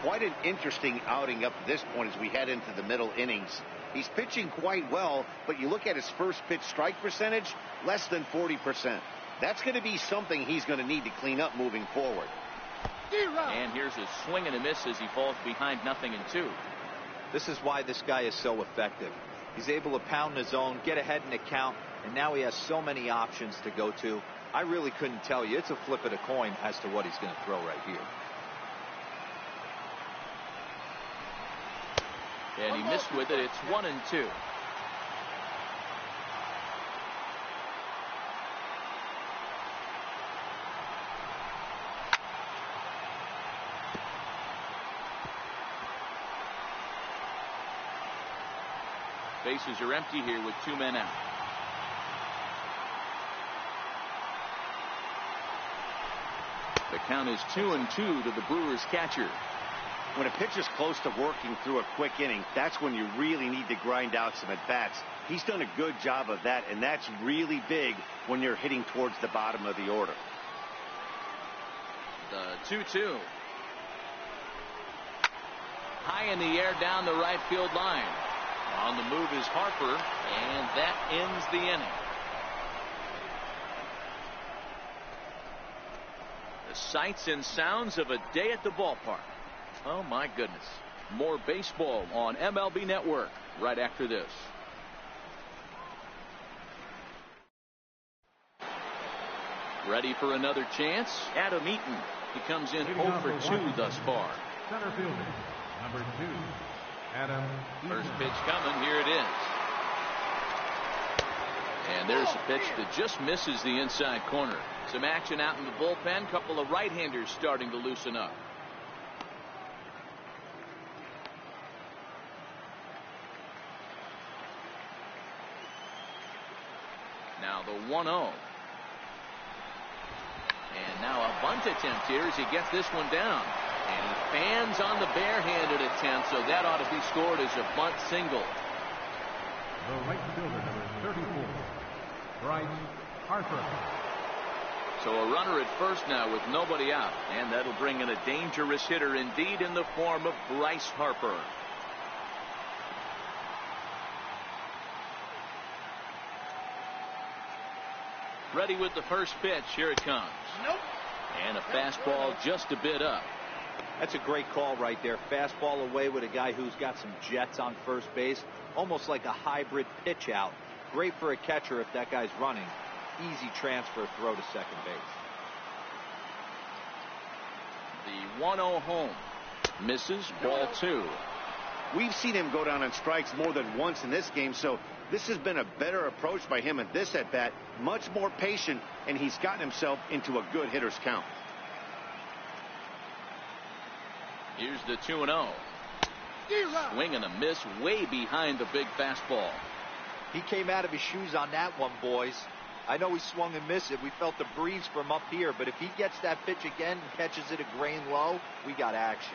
Quite an interesting outing up to this point as we head into the middle innings. He's pitching quite well, but you look at his first pitch strike percentage, less than 40%. That's going to be something he's going to need to clean up moving forward. And here's a swing and a miss as he falls behind 0-2. This is why this guy is so effective. He's able to pound the zone, get ahead in the count, and now he has so many options to go to. I really couldn't tell you. It's a flip of the coin as to what he's going to throw right here. And he missed with it. It's 1-2. Bases are empty here with 2 men out. The count is 2-2 to the Brewers catcher. When a pitcher's close to working through a quick inning, that's when you really need to grind out some at-bats. He's done a good job of that, and that's really big when you're hitting towards the bottom of the order. The 2-2. High in the air down the right field line. On the move is Harper, and that ends the inning. The sights and sounds of a day at the ballpark. Oh, my goodness. More baseball on MLB Network right after this. Ready for another chance? Adam Eaton. He comes in 0 for 2 thus far. Center fielder, number 2, Adam Eaton. First pitch coming. Here it is. And there's a pitch that just misses the inside corner. Some action out in the bullpen. Couple of right-handers starting to loosen up. Now the 1-0. And now a bunt attempt here as he gets this one down. And he fans on the barehanded attempt, so that ought to be scored as a bunt single. The right fielder, number 34, Bryce Harper. So a runner at first now with nobody out. And that'll bring in a dangerous hitter indeed in the form of Bryce Harper. Ready with the first pitch. Here it comes. Nope. And a fastball just a bit up. That's a great call right there. Fastball away with a guy who's got some jets on first base. Almost like a hybrid pitch out. Great for a catcher if that guy's running. Easy transfer throw to second base. The 1-0 home. Misses. Ball 2. We've seen him go down on strikes more than once in this game, so this has been a better approach by him at this at-bat. Much more patient, and he's gotten himself into a good hitter's count. Here's the 2-0. Swing and a miss way behind the big fastball. He came out of his shoes on that one, boys. I know he swung and missed it. We felt the breeze from up here, but if he gets that pitch again and catches it a grain low, we got action.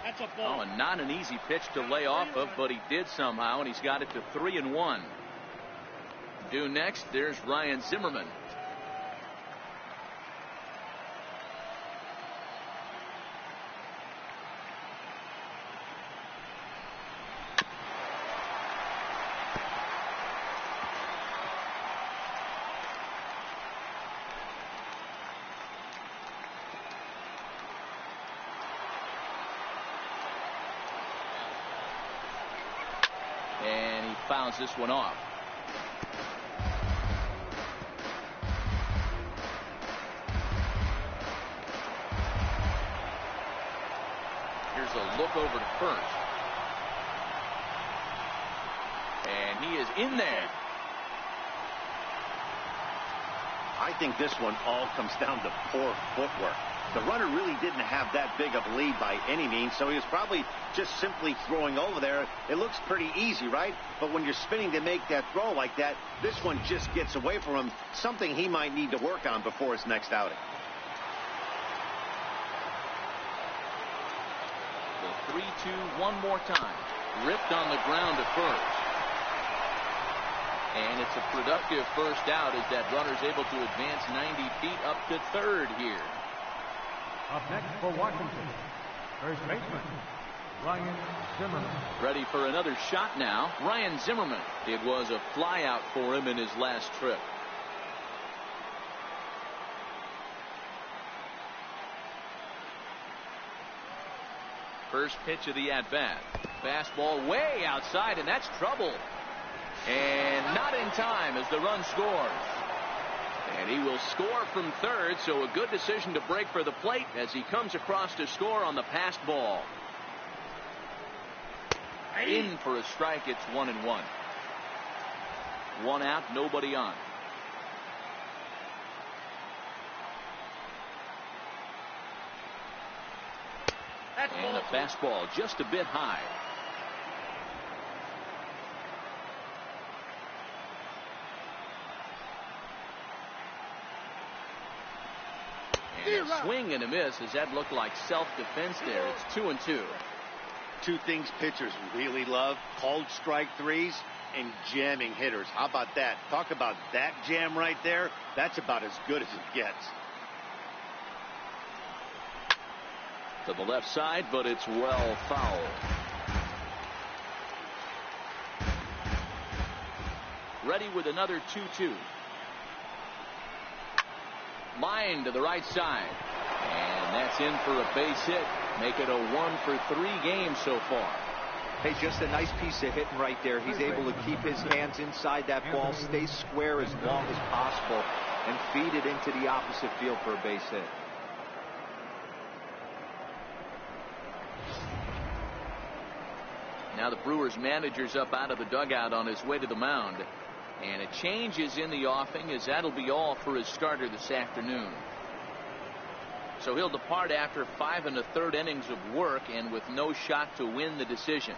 That's a ball. Oh, and not an easy pitch to lay off of, but he did somehow, and he's got it to 3-1. Due next, there's Ryan Zimmerman. And he fouls this one off. Here's a look over to first. And he is in there. I think this one all comes down to poor footwork. The runner really didn't have that big of a lead by any means, so he was probably just simply throwing over there. It looks pretty easy, right? But when you're spinning to make that throw like that, this one just gets away from him, something he might need to work on before his next outing. The 3-2 one more time. Ripped on the ground at first. And it's a productive first out as that runner's able to advance 90 feet up to third here. Up next for Washington, first baseman, Ryan Zimmerman. Ready for another shot now. Ryan Zimmerman. It was a flyout for him in his last trip. First pitch of the at-bat. Fastball way outside, and that's trouble. And not in time as the run scores. And he will score from third, so a good decision to break for the plate as he comes across to score on the passed ball. In for a strike, it's 1-1. One out, nobody on. And a fastball just a bit high. And a swing and a miss as that looked like self-defense there. It's 2-2. Two things pitchers really love: called strike threes and jamming hitters. How about that? Talk about that jam right there. That's about as good as it gets. To the left side, but it's well fouled. Ready with another 2-2. Line to the right side. And that's in for a base hit. Make it a 1 for 3 game so far. Hey, just a nice piece of hitting right there. He's able to keep his hands inside that ball, stay square as long as possible, and feed it into the opposite field for a base hit. Now the Brewers manager's up out of the dugout on his way to the mound. And a change is in the offing, as that'll be all for his starter this afternoon. So he'll depart after 5 1/3 innings of work and with no shot to win the decision.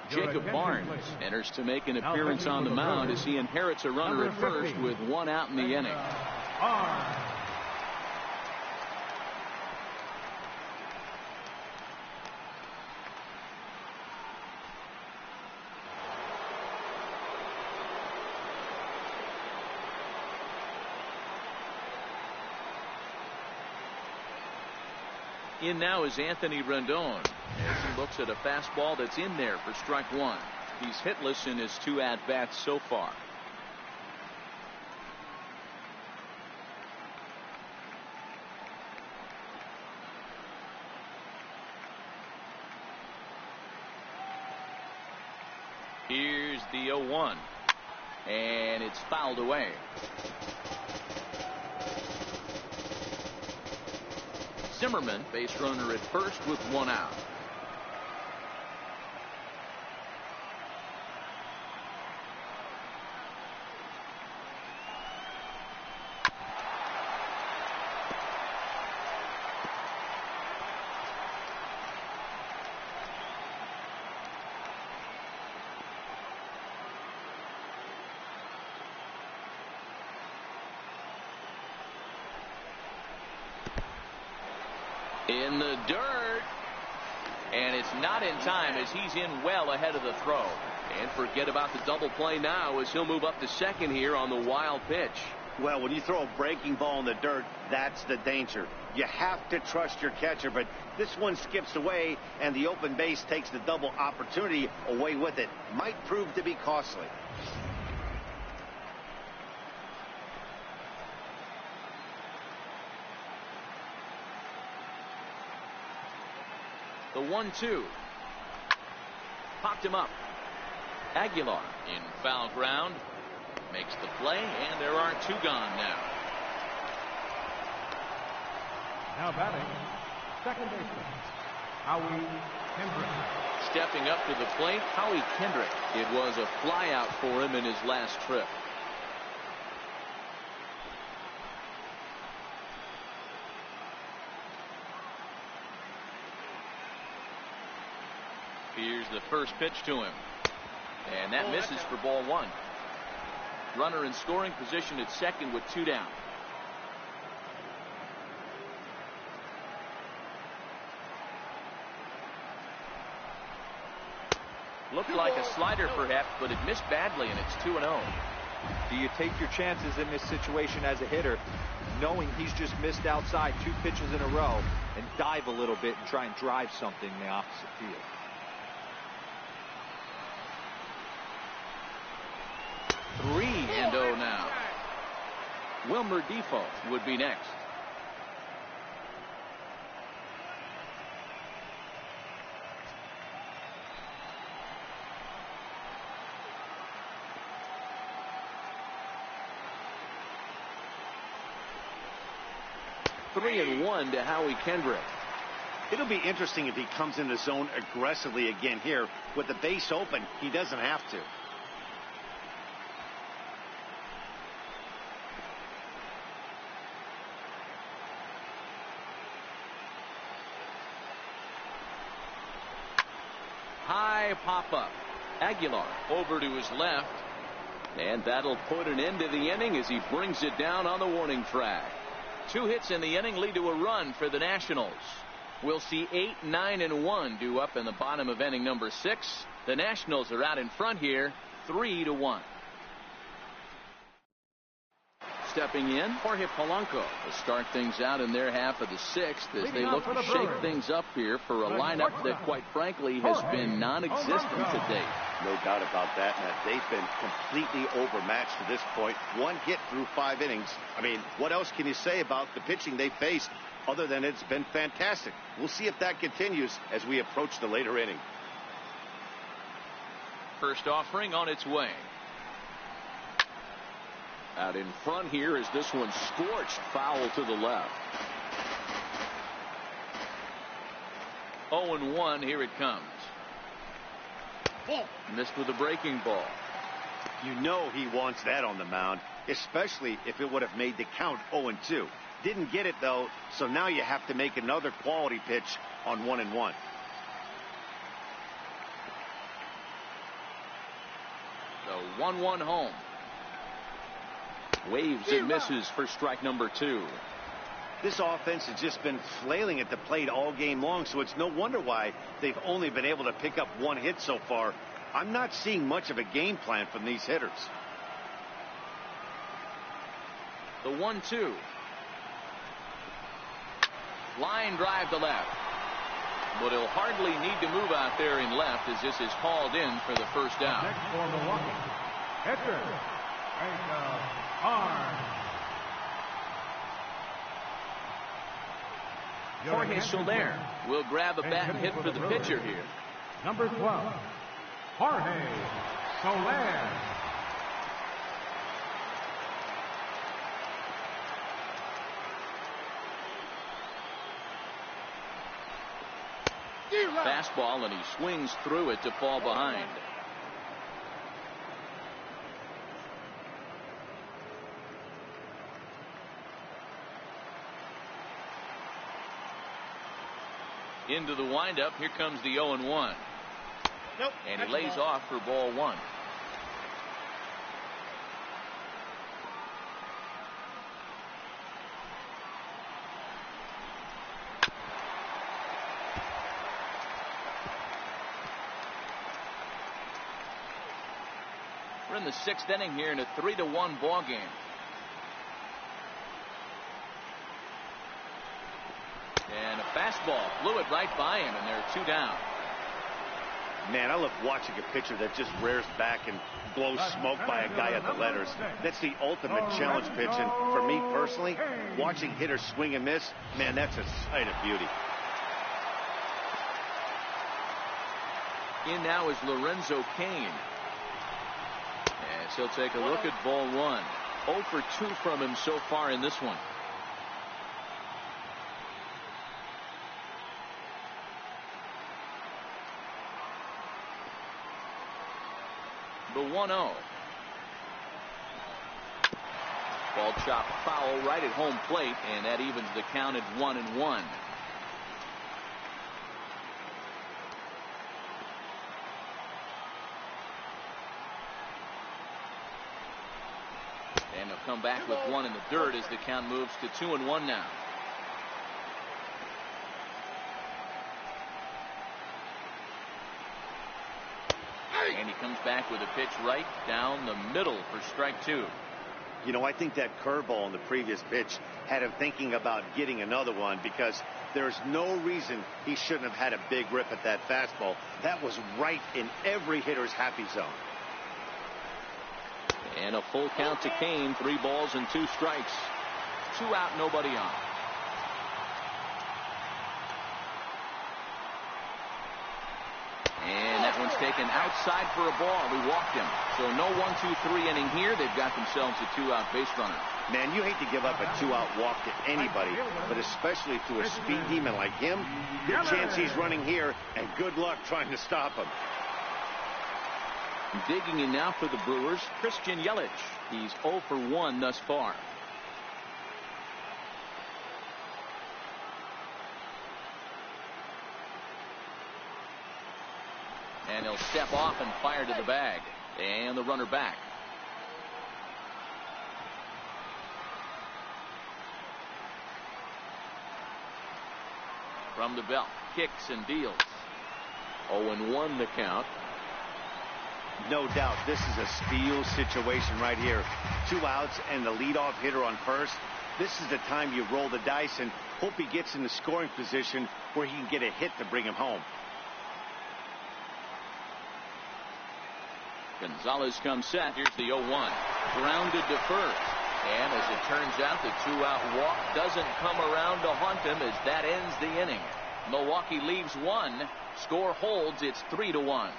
Jacob Barnes enters to make an appearance on the mound as he inherits a runner at first with 1 out in the inning. In now is Anthony Rendon as he looks at a fastball that's in there for strike 1. He's hitless in his 2 at-bats so far. Here's the 0-1, and it's fouled away. Zimmerman, base runner at first with 1 out. In the dirt, and it's not in time as he's in well ahead of the throw. And forget about the double play now as he'll move up to second here on the wild pitch. Well, when you throw a breaking ball in the dirt, that's the danger. You have to trust your catcher, but this one skips away and the open base takes the double opportunity away with it. Might prove to be costly. The 1-2. Popped him up. Aguilar in foul ground. Makes the play, and there are 2 gone now. Now batting, second baseman, Howie Kendrick. Stepping up to the plate, Howie Kendrick. It was a flyout for him in his last trip. Here's the first pitch to him. And that misses for ball 1. Runner in scoring position at second with 2 down. Looked like a slider perhaps, but it missed badly, and it's 2-0. Do you take your chances in this situation as a hitter, knowing he's just missed outside 2 pitches in a row, and dive a little bit and try and drive something in the opposite field? 3-0 now. Wilmer Defoe would be next. Three and 1 to Howie Kendrick. It'll be interesting if he comes in the zone aggressively again here. With the base open, he doesn't have to. High pop-up. Aguilar over to his left. And that'll put an end to the inning as he brings it down on the warning track. 2 hits in the inning lead to a run for the Nationals. We'll see 8, 9, and 1 due up in the bottom of inning number 6. The Nationals are out in front here, 3-1. Stepping in, Jorge Polanco will start things out in their half of the 6th as they look to shake things up here for a lineup that, quite frankly, has been non-existent to date. No doubt about that, Matt. They've been completely overmatched to this point. 1 hit through 5 innings. I mean, what else can you say about the pitching they faced? Other than it's been fantastic. We'll see if that continues as we approach the later inning. First offering on its way. Out in front here is this one scorched foul to the left. 0-1. Here it comes. Ball. Missed with a breaking ball. You know he wants that on the mound, especially if it would have made the count 0-2. Didn't get it, though, so now you have to make another quality pitch on 1-1. The 1-1 home. Waves and misses for strike number 2. This offense has just been flailing at the plate all game long, so it's no wonder why they've only been able to pick up 1 hit so far. I'm not seeing much of a game plan from these hitters. The 1-2. Line drive to left. But he'll hardly need to move out there in left as this is called in for the first out. Next for Milwaukee, Edgar Arm. Jorge Soler will grab a bat and hit for the pitcher here. Number 12, Jorge Soler. Fastball, and he swings through it to fall behind. Into the windup. Here comes the 0-1. Nope. And he lays off for ball 1. We're in the 6th inning here in a 3-1 ball game. And a fastball flew it right by him, and they're 2 down. Man, I love watching a pitcher that just rears back and blows smoke by a guy at the letters. That's the ultimate challenge pitch, and for me personally, watching hitters swing and miss, man, that's a sight of beauty. In now is Lorenzo Cain. As he'll take a look at ball 1. 0 for 2 from him so far in this one. The 1-0. Ball chopped foul right at home plate, and that evens the count at 1-1. And they'll come back with 1 in the dirt as the count moves to 2-1 now. And he comes back with a pitch right down the middle for strike 2. You know, I think that curveball in the previous pitch had him thinking about getting another one, because there's no reason he shouldn't have had a big rip at that fastball. That was right in every hitter's happy zone. And a full count to Cain. 3 balls and 2 strikes. 2 out, nobody on. And that one's taken outside for a ball. We walked him. So no 1-2-3 inning here. They've got themselves a 2-out base runner. Man, you hate to give up a 2-out walk to anybody, but especially to a speed demon like him. Good chance he's running here, and good luck trying to stop him. Digging in now for the Brewers, Christian Yelich. He's 0 for 1 thus far. And he'll step off and fire to the bag. And the runner back. From the belt, kicks and deals. 0-1 the count. No doubt this is a steal situation right here. 2 outs and the leadoff hitter on first. This is the time you roll the dice and hope he gets in the scoring position where he can get a hit to bring him home. Gonzalez comes set. Here's the 0-1. Grounded to first. And as it turns out, the 2-out walk doesn't come around to haunt him as that ends the inning. Milwaukee leaves one. Score holds. It's 3-1.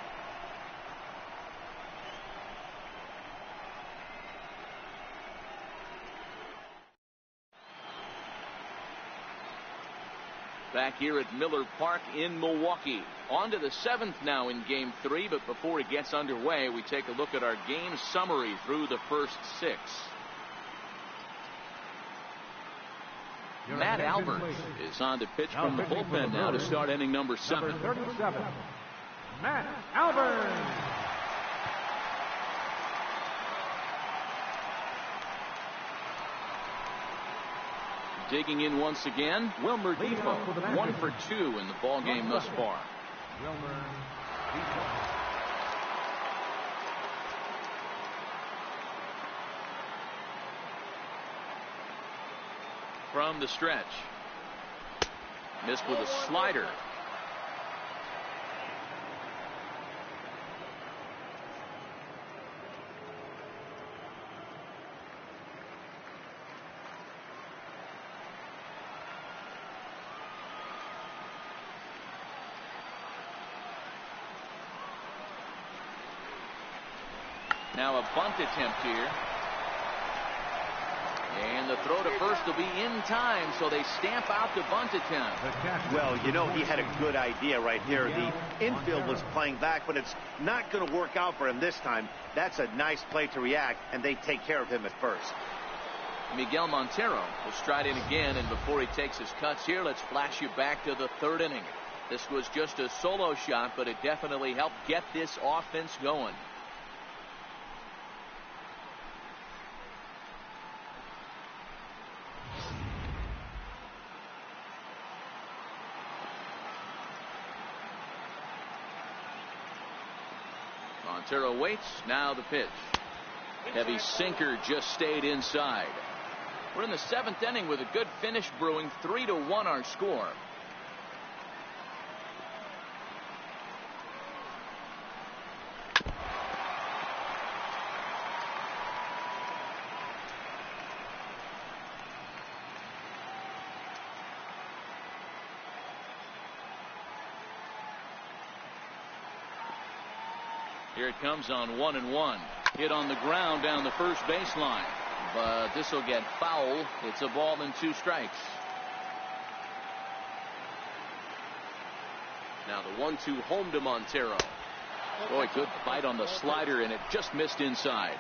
Back here at Miller Park in Milwaukee. On to the 7th now in Game 3, but before it gets underway, we take a look at our game summary through the first 6. Matt Albert is on to pitch from the bullpen now to start inning number 7. Number 37, Matt Albert. Digging in once again, Wilmer Depot, 1 for 2 in the ball game thus far. Wilmer Depot. From the stretch. Missed with a slider. Now a bunt attempt here. And the throw to first will be in time, so they stamp out the bunt attempt. Well, you know, he had a good idea right here. The infield was playing back, but it's not going to work out for him this time. That's a nice play to react, and they take care of him at first. Miguel Montero will stride in again, and before he takes his cuts here, let's flash you back to the 3rd inning. This was just a solo shot, but it definitely helped get this offense going. Montero waits. Now the pitch. Heavy sinker just stayed inside. We're in the 7th inning with a good finish brewing. 3-1 our score. Here it comes on 1-1. Hit on the ground down the first baseline. But this will get foul. It's a ball and 2 strikes. Now the 1-2 home to Montero. Boy, good fight on the slider, and it just missed inside.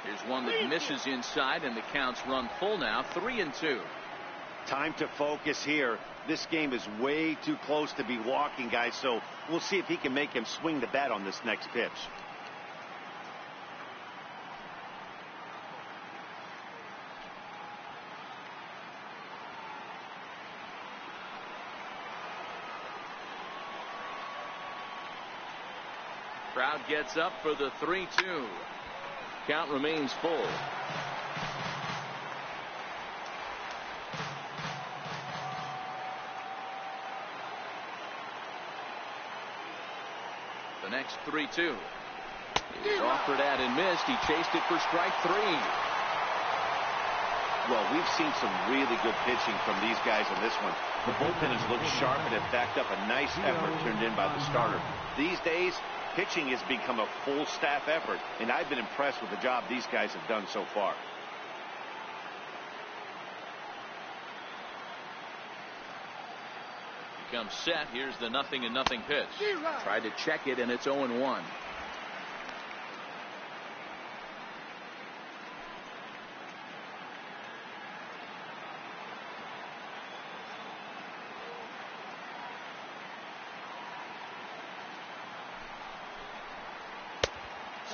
Here's one that misses inside, and the count's run full now. 3-2. Time to focus here. This game is way too close to be walking, guys, so we'll see if he can make him swing the bat on this next pitch. Crowd gets up for the 3-2. Count remains full. The next 3-2 is offered at and missed. He chased it for strike 3. Well, we've seen some really good pitching from these guys in this one. The bullpen has looked sharp and have backed up a nice effort turned in by the starter. These days, pitching has become a full staff effort, and I've been impressed with the job these guys have done so far. Becomes set. Here's the 0-0 pitch. Tried to check it, and it's 0-1.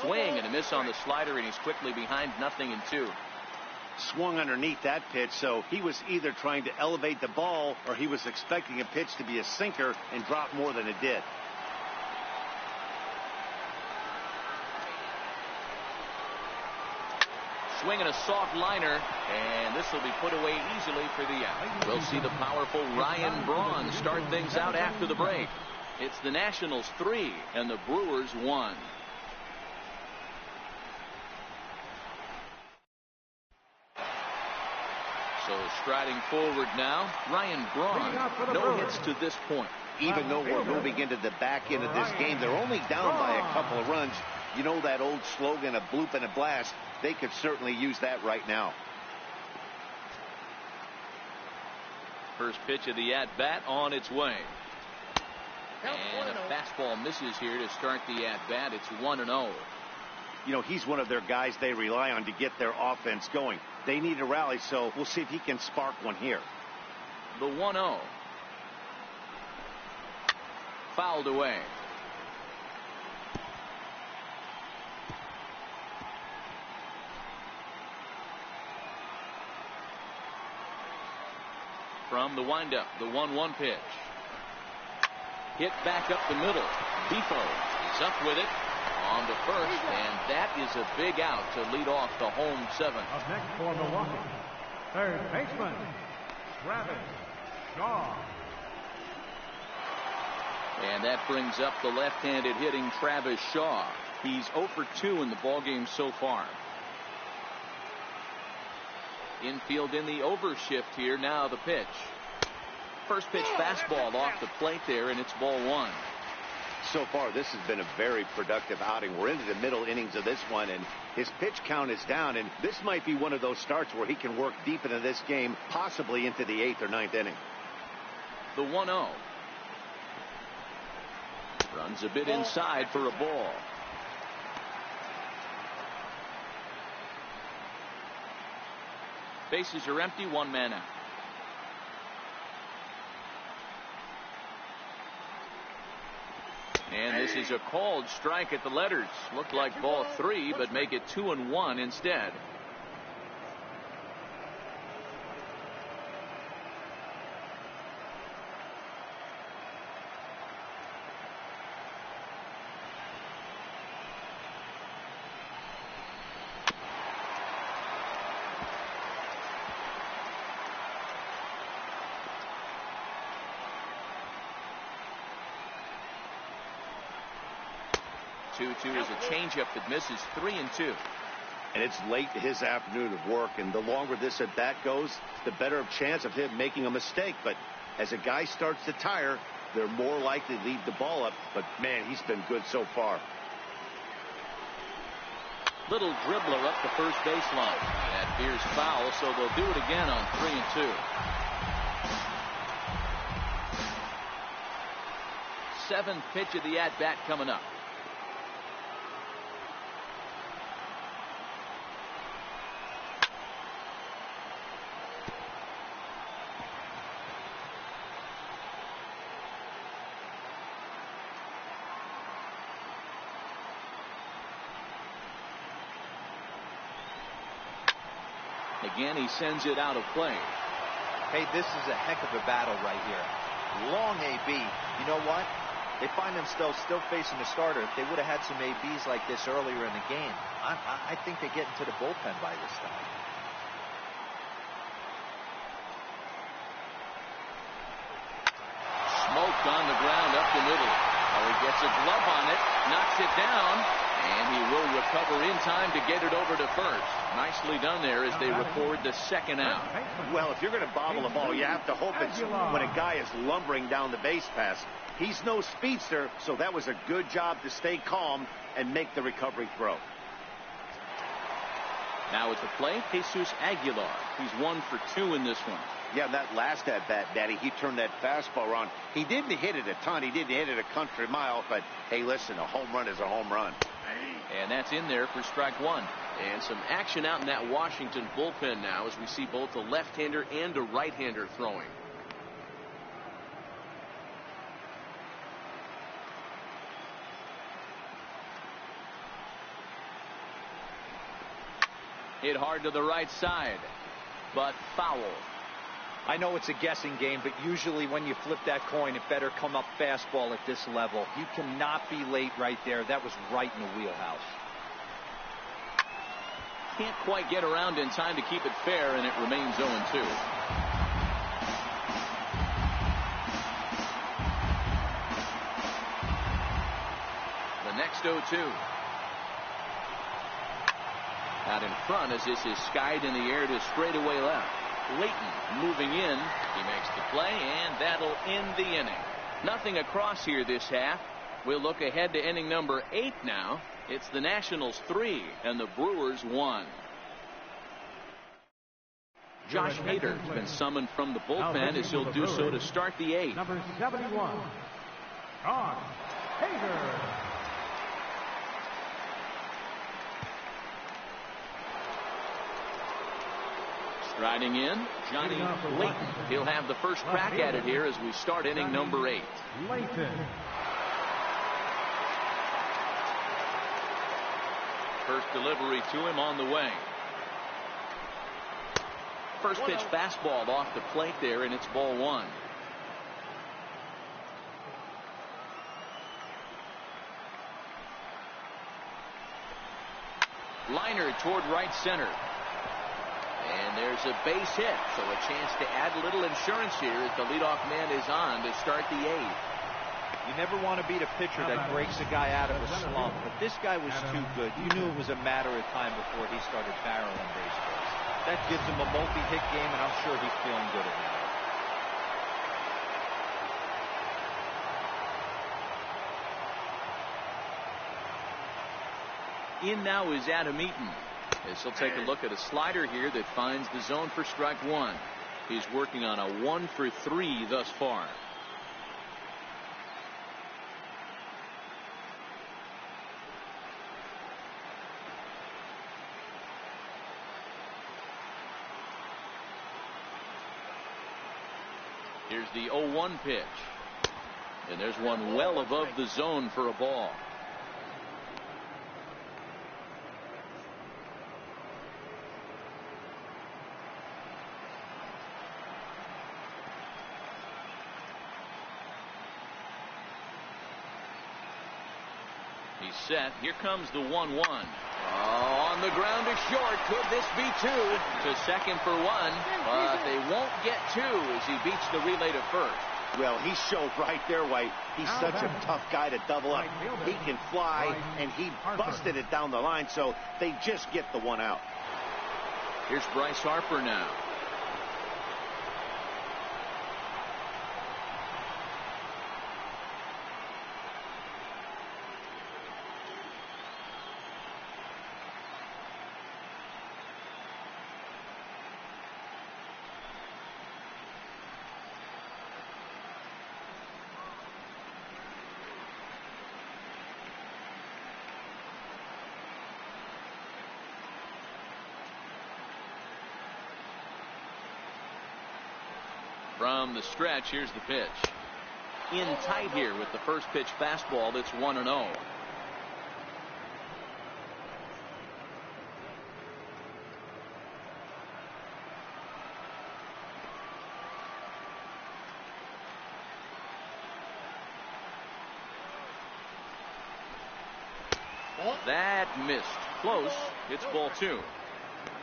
Swing and a miss on the slider, and he's quickly behind 0-2. Swung underneath that pitch, so he was either trying to elevate the ball or he was expecting a pitch to be a sinker and drop more than it did. Swinging a soft liner, and this will be put away easily for the out. We'll see the powerful Ryan Braun start things out after the break. It's the Nationals 3 and the Brewers 1. So striding forward now, Ryan Braun. No hits to this point. Even though we're moving into the back end of this game, they're only down by a couple of runs. You know that old slogan, a bloop and a blast. They could certainly use that right now. First pitch of the at-bat on its way. And a fastball misses here to start the at-bat. It's 1-0. You know, he's one of their guys they rely on to get their offense going. They need a rally, so we'll see if he can spark one here. The 1-0. Fouled away. From the windup, the 1-1 pitch. Hit back up the middle. Bifo is up with it on the first, and that is a big out to lead off the home 7th. Up next for Milwaukee, third baseman, Travis Shaw. And that brings up the left-handed hitting Travis Shaw. He's 0 for 2 in the ballgame so far. Infield in the overshift here. Now the pitch. First pitch fastball off the plate there, and it's ball 1. So far, this has been a very productive outing. We're into the middle innings of this one, and his pitch count is down, and this might be one of those starts where he can work deep into this game, possibly into the 8th or 9th inning. The 1-0. Runs a bit inside for a ball. Bases are empty, 1 man out. And this is a called strike at the letters. Looked like ball 3, but make it 2-1 instead. Two is a changeup that misses. 3-2. And it's late in his afternoon of work, and the longer this at bat goes, the better chance of him making a mistake. But as a guy starts to tire, they're more likely to leave the ball up. But man, he's been good so far. Little dribbler up the first baseline. That veers foul, so they'll do it again on 3-2. 7th pitch of the at-bat coming up. Again, he sends it out of play. Hey, this is a heck of a battle right here. Long AB. You know what? They find themselves still facing the starter. If they would have had some ABs like this earlier in the game, I think they get into the bullpen by this time. Smoked on the ground up the middle. Oh, he gets a glove on it, knocks it down, and he will recover in time to get it over to first. Nicely done there as they record the 2nd out. Well, if you're going to bobble a ball, you have to hope it's when a guy is lumbering down the base pass. He's no speedster, so that was a good job to stay calm and make the recovery throw. Now at the plate, Jesus Aguilar. He's 1 for 2 in this one. Yeah, that last at-bat, Daddy, he turned that fastball around. He didn't hit it a ton. He didn't hit it a country mile, but, hey, listen, a home run is a home run. And that's in there for strike 1. And some action out in that Washington bullpen now as we see both a left-hander and a right-hander throwing. Hit hard to the right side, but foul. I know it's a guessing game, but usually when you flip that coin, it better come up fastball at this level. You cannot be late right there. That was right in the wheelhouse. Can't quite get around in time to keep it fair, and it remains 0-2. 0-2. Out in front as this is skied in the air to straightaway left. Layton moving in. He makes the play, and that'll end the inning. Nothing across here this half. We'll look ahead to inning number 8 now. It's the Nationals 3 and the Brewers 1. Josh Hader's been summoned from the bullpen as he'll do so to start the 8th. Number 71, Josh Hader. Striding in, Johnny Layton. He'll have the first crack at it here as we start inning number 8. Layton. First delivery to him on the way. First pitch fastball off the plate there, and it's ball 1. Liner toward right center. And there's a base hit, so a chance to add a little insurance here as the leadoff man is on to start the 8th. You never want to beat a pitcher that breaks a guy out of a slump, but this guy was too good. You knew it was a matter of time before he started barreling baseballs. That gives him a multi-hit game, and I'm sure he's feeling good about it. In now is Adam Eaton, as he'll take a look at a slider here that finds the zone for strike 1. He's working on a 1-for-3 thus far. Here's the 0-1 pitch. And there's one well above the zone for a ball. He's set. Here comes the 1-1. On the ground to short. Could this be 2? To second for 1, but they won't get 2 as he beats the relay to first. Well, he showed right there why he's such a tough guy to double up. He can fly, and he busted it down the line, so they just get the 1 out. Here's Bryce Harper now. From the stretch, here's the pitch. In tight here with the first pitch fastball. That's 1-0. That missed. Close. It's ball 2.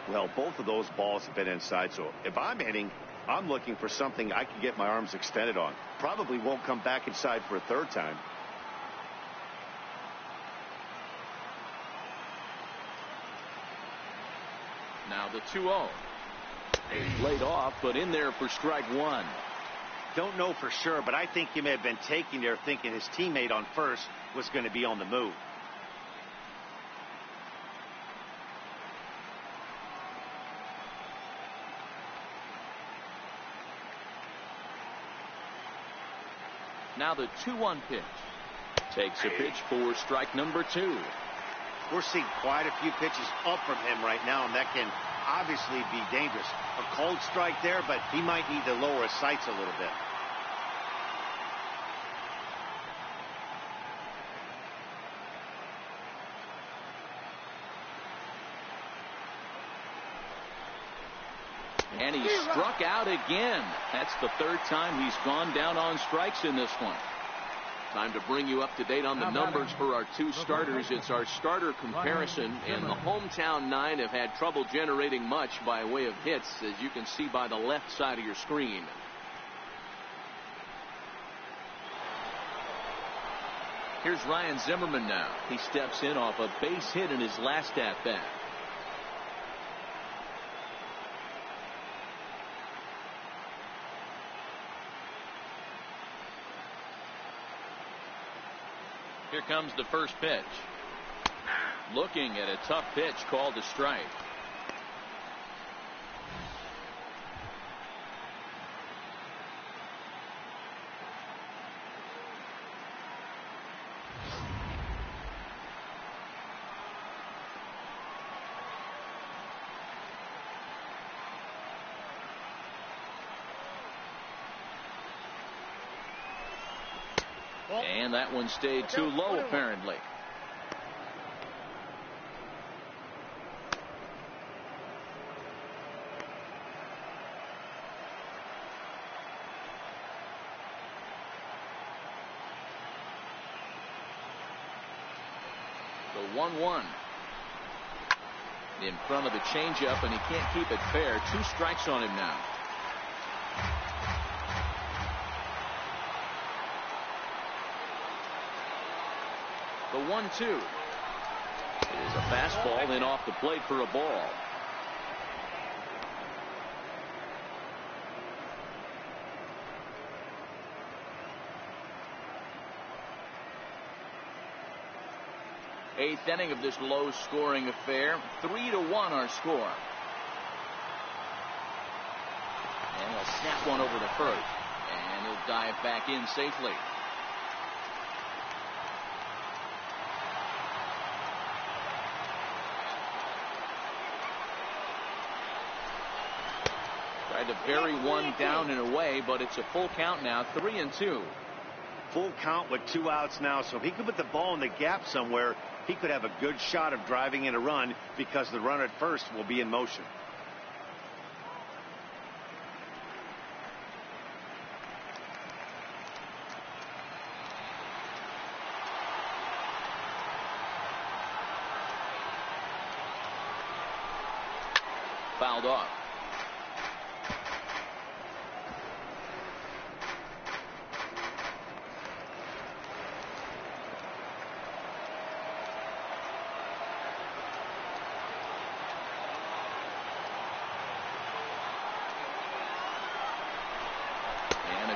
Well, both of those balls have been inside, so if I'm hitting, I'm looking for something I can get my arms extended on. Probably won't come back inside for a third time. Now the 2-0. Laid off, but in there for strike 1. Don't know for sure, but I think he may have been taking there thinking his teammate on first was going to be on the move. Now the 2-1 pitch. Takes a pitch for strike number 2. We're seeing quite a few pitches up from him right now, and that can obviously be dangerous. A cold strike there, but he might need to lower his sights a little bit. And he struck out again. That's the third time he's gone down on strikes in this one. Time to bring you up to date on the numbers for our 2 starters. It's our starter comparison, and the hometown 9 have had trouble generating much by way of hits, as you can see by the left side of your screen. Here's Ryan Zimmerman now. He steps in off a base hit in his last at-bat. Here comes the first pitch. Looking at a tough pitch called a strike. And that one stayed too low, apparently. The 1-1. In front of the changeup, and he can't keep it fair. 2 strikes on him now. The 1-2. It is a fastball in off the plate for a ball. Eighth inning of this low-scoring affair. 3-1 our score. And he'll snap one over to first, and he'll dive back in safely. Tried to bury one down and away, but it's a full count now. 3-2. Full count with 2 outs now, so if he could put the ball in the gap somewhere, he could have a good shot of driving in a run because the runner at first will be in motion. Fouled off.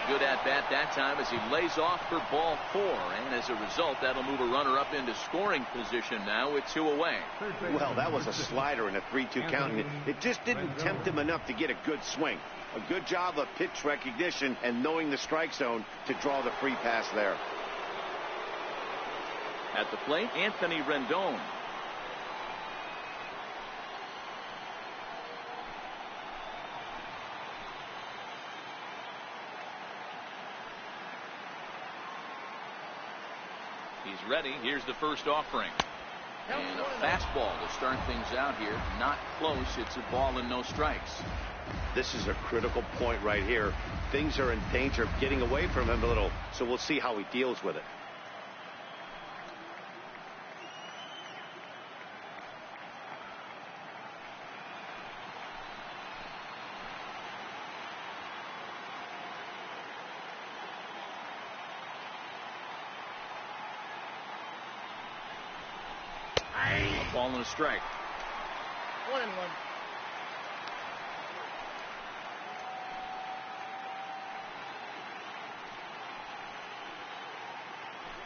Good at bat that time as he lays off for ball 4, and as a result that'll move a runner up into scoring position now with 2 away. Well, that was a slider in a 3-2 count. It just didn't tempt him enough to get a good swing. A good job of pitch recognition and knowing the strike zone to draw the free pass there. At the plate, Anthony Rendon. He's ready. Here's the first offering. And a fastball to start things out here. Not close. It's a ball and no strikes. This is a critical point right here. Things are in danger of getting away from him a little, so we'll see how he deals with it. A ball and a strike. 1-1.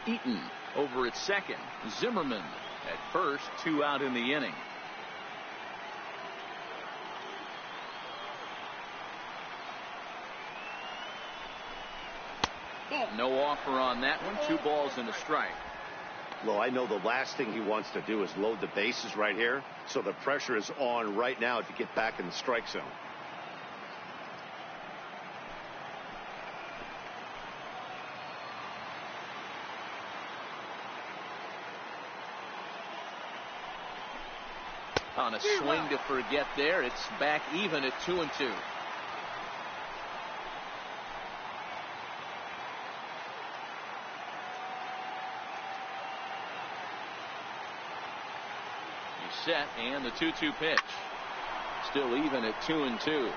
Eaton over at second. Zimmerman at first. 2 out in the inning. No offer on that one. 2 balls and a strike. Well, I know the last thing he wants to do is load the bases right here, so the pressure is on right now to get back in the strike zone. On a swing to forget there, it's back even at 2-2. Set, and the 2-2 pitch. Still even at 2-2.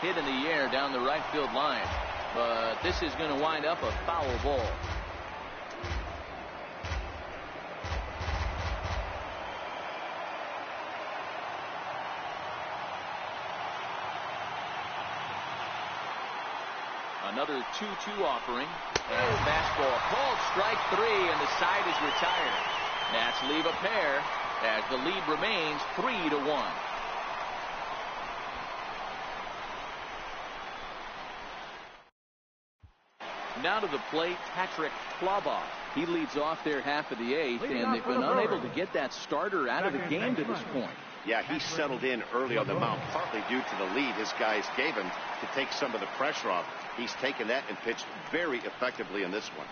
hit in the air down the right field line. But this is going to wind up a foul ball. Another 2-2 offering. And fastball called strike 3, and the side is retired. Nats leave a pair as the lead remains 3-1. Now to the plate, Patrick Cloboff. He leads off their half of the 8th, and they've been unable to get that starter out of the game to this point. Yeah, he settled in early on the mound, partly due to the lead his guys gave him to take some of the pressure off. He's taken that and pitched very effectively in this one.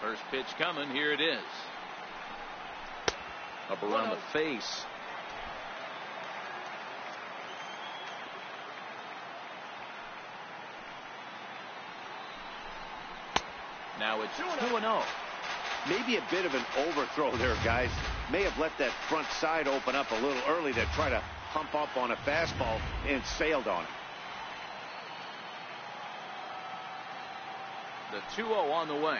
First pitch coming. Here it is. Up around the face. Now it's 2-0. Maybe a bit of an overthrow there, guys. May have let that front side open up a little early to try to pump up on a fastball and sailed on it. The 2-0 on the way.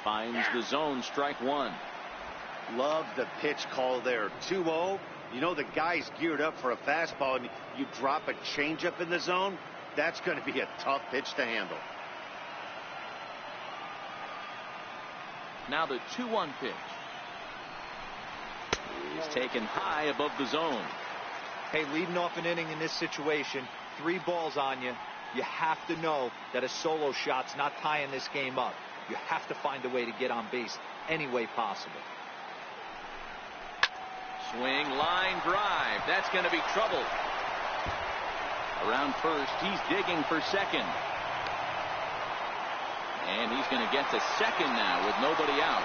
Finds the zone, strike 1. Love the pitch call there. 2-0. You know the guy's geared up for a fastball, and you drop a changeup in the zone. That's going to be a tough pitch to handle. Now the 2-1 pitch. He's taken high above the zone. Hey, leading off an inning in this situation, 3 balls on you. You have to know that a solo shot's not tying this game up. You have to find a way to get on base any way possible. Swing, line drive. That's going to be trouble. Around first, he's digging for second. And he's going to get to second now with nobody out.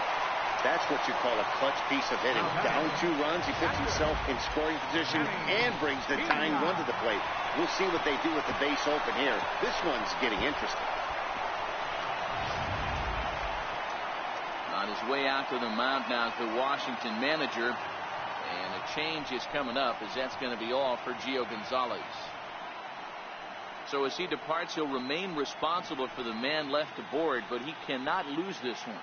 That's what you call a clutch piece of hitting. Down 2 runs, he puts himself in scoring position and brings the tying run to the plate. We'll see what they do with the base open here. This one's getting interesting. On his way out to the mound now is the Washington manager. And a change is coming up, as that's going to be all for Gio Gonzalez. So as he departs, he'll remain responsible for the man left aboard, but he cannot lose this one.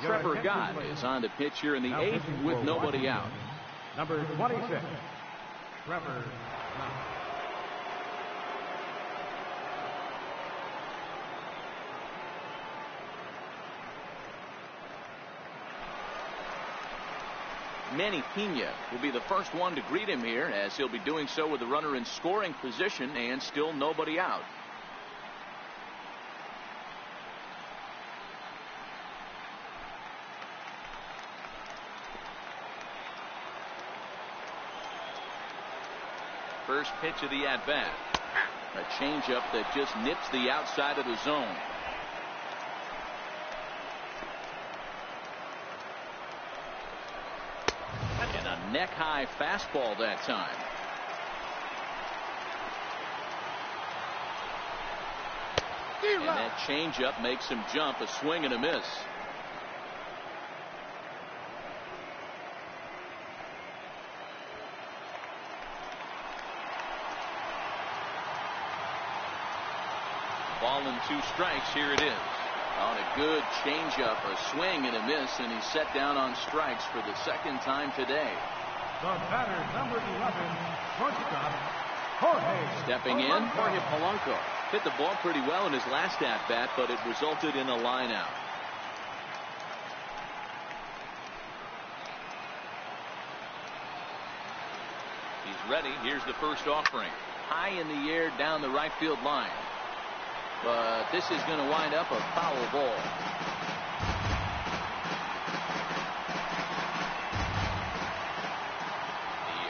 Trevor Gott is on to pitch here in the 8th with nobody out. Number 26, Trevor Gott. Manny Pena will be the first one to greet him here, as he'll be doing so with the runner in scoring position and still nobody out. First pitch of the at-bat. A changeup that just nips the outside of the zone. And a neck-high fastball that time. And that changeup makes him jump. A swing and a miss. Ball and 2 strikes. Here it is. On a good changeup, a swing and a miss, and he's set down on strikes for the second time today. The batter, number 11, shortstop, Jorge. Stepping in, Jorge Polanco hit the ball pretty well in his last at-bat, but it resulted in a line out. He's ready. Here's the first offering. High in the air down the right field line. But this is going to wind up a foul ball.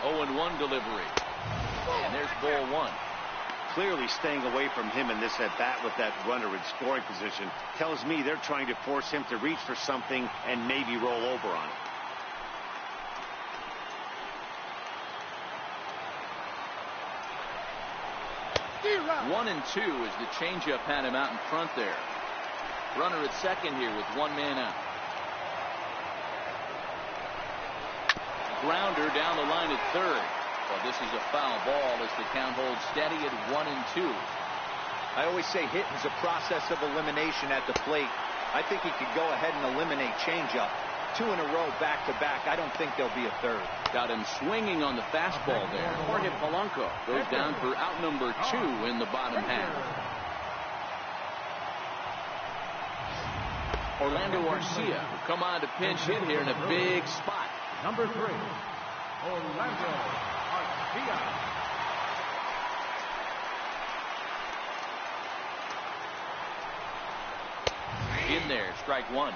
The 0-1 delivery. And there's ball 1. Clearly staying away from him in this at-bat with that runner in scoring position tells me they're trying to force him to reach for something and maybe roll over on it. 1 and 2 as the changeup had him out in front there. Runner at second here with one man out. Grounder down the line at third. Well, this is a foul ball as the count holds steady at 1 and 2. I always say hitting is a process of elimination at the plate. I think he could go ahead and eliminate changeup. 2 in a row back to back. I don't think there'll be a third. Got him swinging on the fastball there. Jorge Polanco goes down for out number 2 in the bottom half. Orlando Arcia will come on to pinch hit here in a big spot. Number 3, Orlando Arcia. In there, strike one.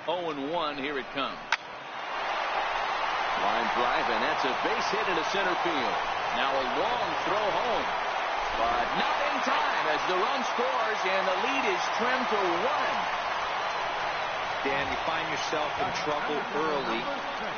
Oh and 1, here it comes. Line drive, and that's a base hit into center field. Now a long throw home, but not in time as the run scores and the lead is trimmed to 1. Dan, you find yourself in trouble early,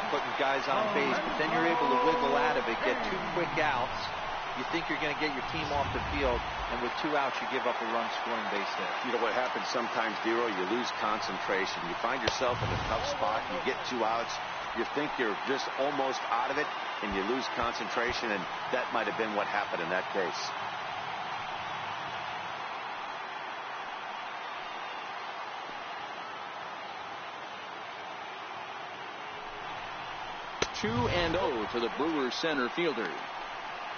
putting guys on base, but then you're able to wiggle out of it, get 2 quick outs. You think you're going to get your team off the field, and with 2 outs, you give up a run-scoring base hit. You know what happens sometimes, Dero? You lose concentration. You find yourself in a tough spot, you get 2 outs, you think you're just almost out of it, and you lose concentration, and that might have been what happened in that case. Two and 0 to the Brewers center fielder.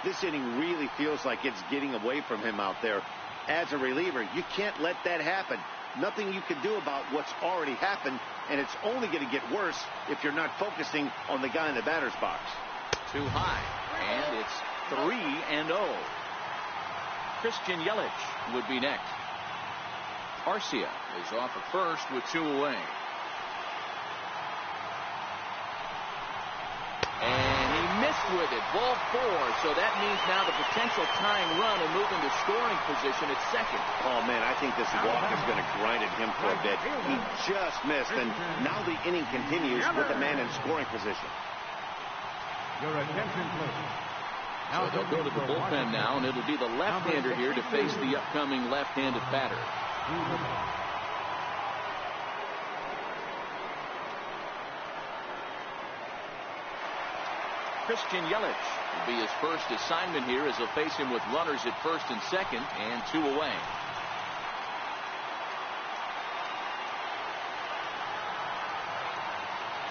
This inning really feels like it's getting away from him out there. As a reliever, you can't let that happen. Nothing you can do about what's already happened, and it's only going to get worse if you're not focusing on the guy in the batter's box. Too high, and it's 3 and 0. Christian Yelich would be next. Arcia is off at first with 2 away. And he missed with it. Ball 4. So that means now the potential tying run will move into scoring position at second. Oh, man, I think this walk is going to grind at him for a bit. He just missed, and now the inning continues with a man in scoring position. Your attention, please. So they'll go to the bullpen now, and it'll be the left-hander here to face the upcoming left-handed batter. Christian Yelich will be his first assignment here as he'll face him with runners at first and second and 2 away.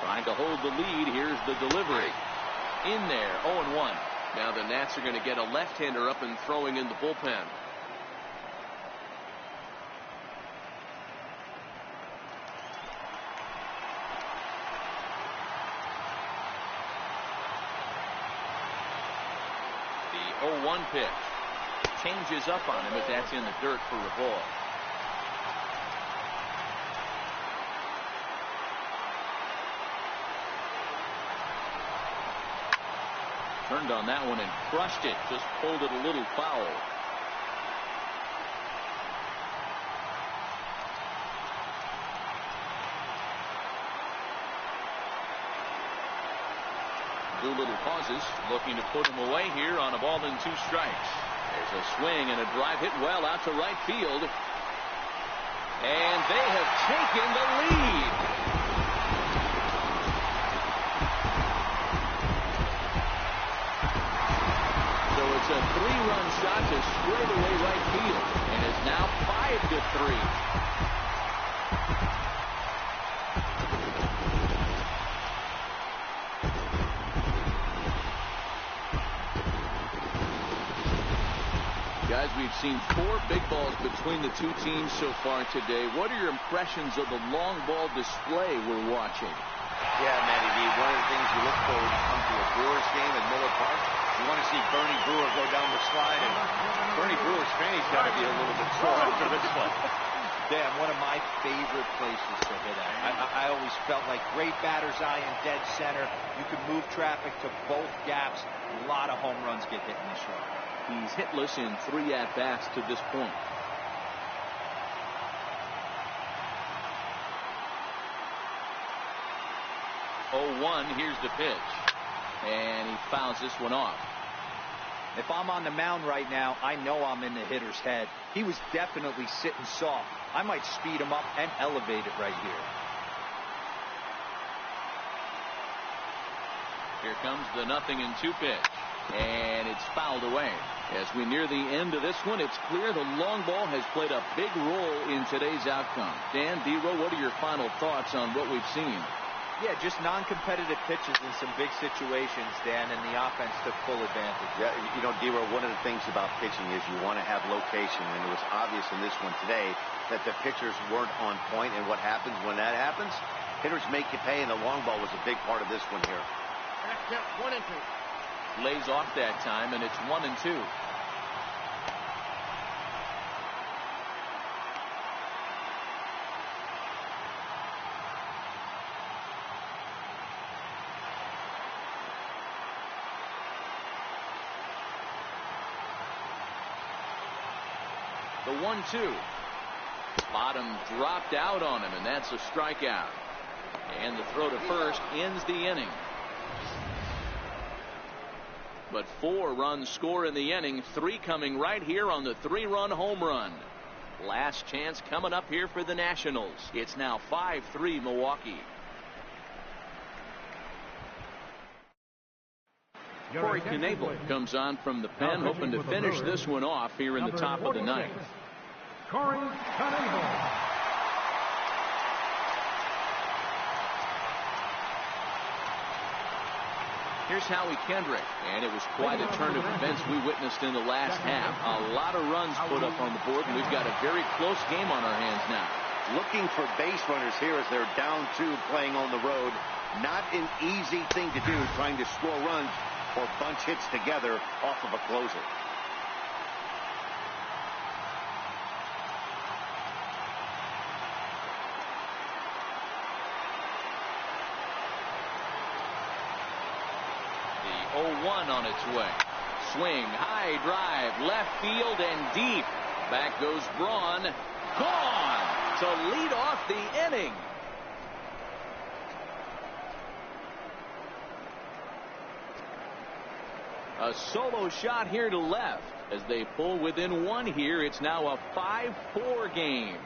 Trying to hold the lead. Here's the delivery. In there, 0-1. Now the Nats are going to get a left-hander up and throwing in the bullpen. The 0-1 pitch. Changes up on him, but that's in the dirt for a ball. Turned on that one and crushed it. Just pulled it a little foul. Doolittle pauses, looking to put him away here on a ball and 2 strikes. There's a swing and a drive hit well out to right field. And they have taken the lead. It's a 3-run shot to straightaway right field, and is now 5-3. Guys, we've seen 4 big balls between the 2 teams so far today. What are your impressions of the long ball display we're watching? Yeah, Matty D, one of the things you look for when you come to a Brewers game at Miller Park, you want to see Bernie Brewer go down the slide, and Bernie Brewer's fanny's got to be a little bit sore after this one. Damn, one of my favorite places to hit at. I always felt like great batter's eye in dead center. You could move traffic to both gaps. A lot of home runs get hit in this yard. He's hitless in 3 at-bats to this point. 0-1. Here's the pitch. And he fouls this one off. If I'm on the mound right now, I know I'm in the hitter's head. He was definitely sitting soft. I might speed him up and elevate it right here. Here comes the 0-2 pitch. And it's fouled away. As we near the end of this one, it's clear the long ball has played a big role in today's outcome. Dan, D-Row, what are your final thoughts on what we've seen? Yeah, just non-competitive pitches in some big situations, Dan, and the offense took full advantage. Yeah, you know, D-Row, one of the things about pitching is you want to have location, and it was obvious in this one today that the pitchers weren't on point, and what happens when that happens? Hitters make you pay, and the long ball was a big part of this one here. Count 1-2. Lays off that time, and it's 1-2. The 1-2. Bottom dropped out on him, and that's a strikeout. And the throw to first ends the inning. But 4 runs score in the inning, 3 coming right here on the 3-run home run. Last chance coming up here for the Nationals. It's now 5-3 Milwaukee. Corey Knebel comes on from the pen, hoping to finish this one off here in the top of the ninth. Corey Knebel. Here's Howie Kendrick, and it was quite a turn of events we witnessed in the last half. A lot of runs put up on the board, and we've got a very close game on our hands now. Looking for base runners here as they're down 2 playing on the road. Not an easy thing to do, trying to score runs or bunch hits together off of a closer. The 0-1 on its way. Swing, high drive, left field and deep. Back goes Braun. Gone to lead off the inning. A solo shot here to left. As they pull within 1 here, it's now a 5-4 game.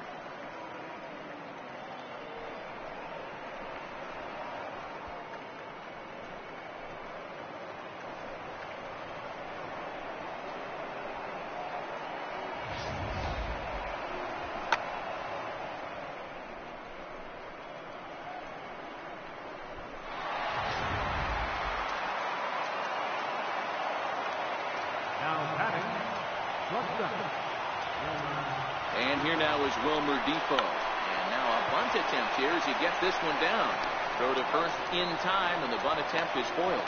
And here now is Wilmer Depot. And now a bunt attempt here as he gets this one down. Throw to first in time, and the bunt attempt is foiled.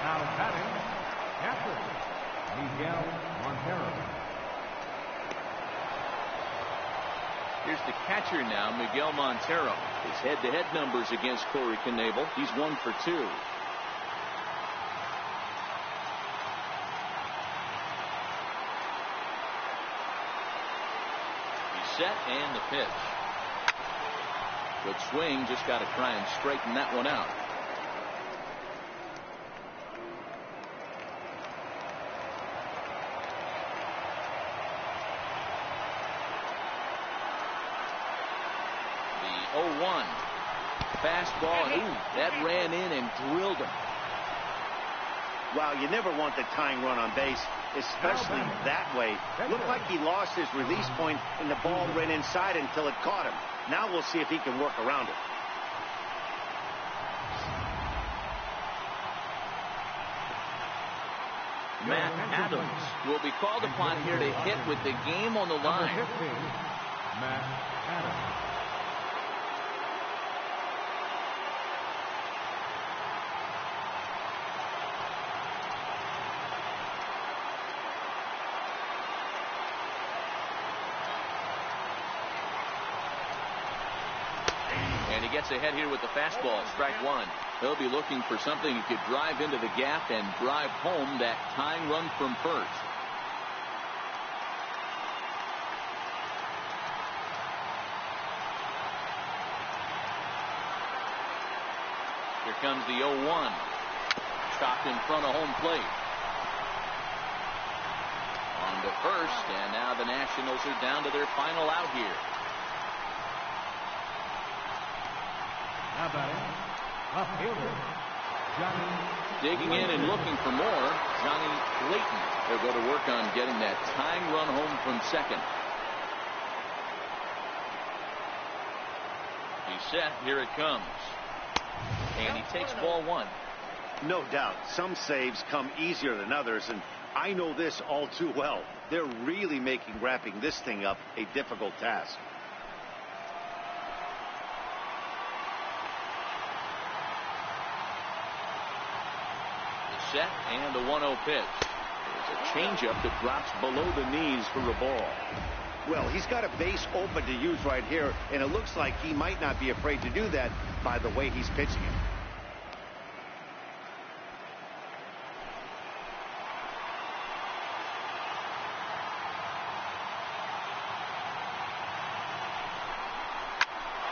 Now batting, catcher, Miguel Montero. Here's the catcher now, Miguel Montero. His head-to-head numbers against Corey Knebel. He's 1 for 2. Set and the pitch. Good swing, just got to try and straighten that one out. The 0-1 fastball. Ooh, that ran in and drilled him. Wow, you never want the tying run on base, especially that way. Looked like he lost his release point, and the ball ran inside until it caught him. Now we'll see if he can work around it. Matt Adams will be called upon here to hit with the game on the line. Matt Adams. And he gets ahead here with the fastball, strike 1. He'll be looking for something he could drive into the gap and drive home that tying run from first. Here comes the 0-1. Chopped in front of home plate. On to first, and now the Nationals are down to their final out here. Now batting, left fielder, Johnny. Digging in and looking for more, Johnny Layton. They'll go to work on getting that tying run home from second. He's set. Here it comes. And he takes ball one. No doubt. Some saves come easier than others, and I know this all too well. They're really making wrapping this thing up a difficult task. Set and the 1-0 pitch. There's a changeup that drops below the knees for a ball. Well, he's got a base open to use right here, and it looks like he might not be afraid to do that by the way he's pitching it.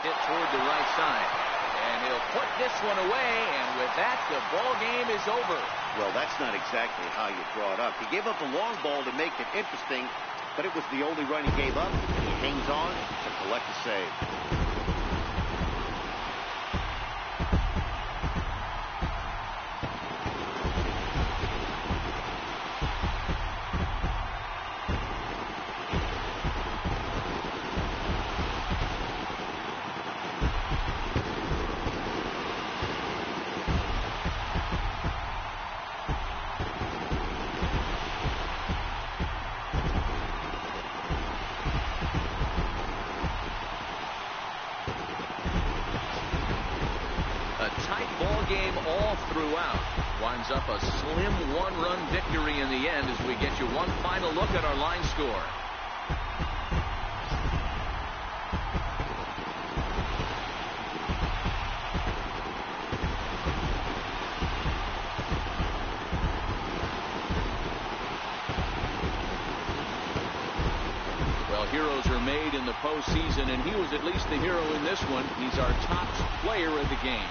Hit toward the right side. And he'll put this one away, and with that, the ball game is over. Well, that's not exactly how you draw it up. He gave up a long ball to make it interesting, but it was the only run he gave up, and he hangs on to collect a save. Game all throughout. Winds up a slim one-run victory in the end as we get you one final look at our line score. Well, heroes are made in the postseason, and he was at least the hero in this one. He's our top player of the game.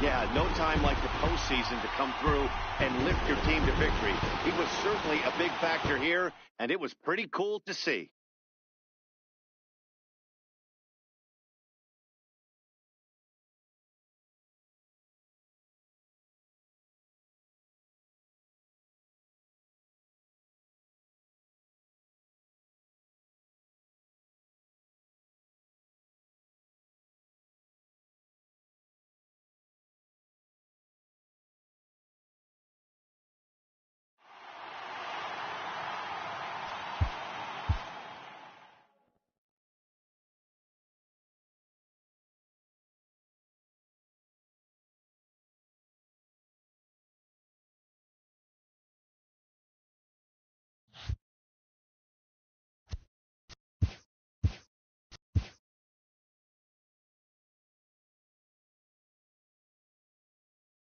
Yeah, no time like the postseason to come through and lift your team to victory. He was certainly a big factor here, and it was pretty cool to see.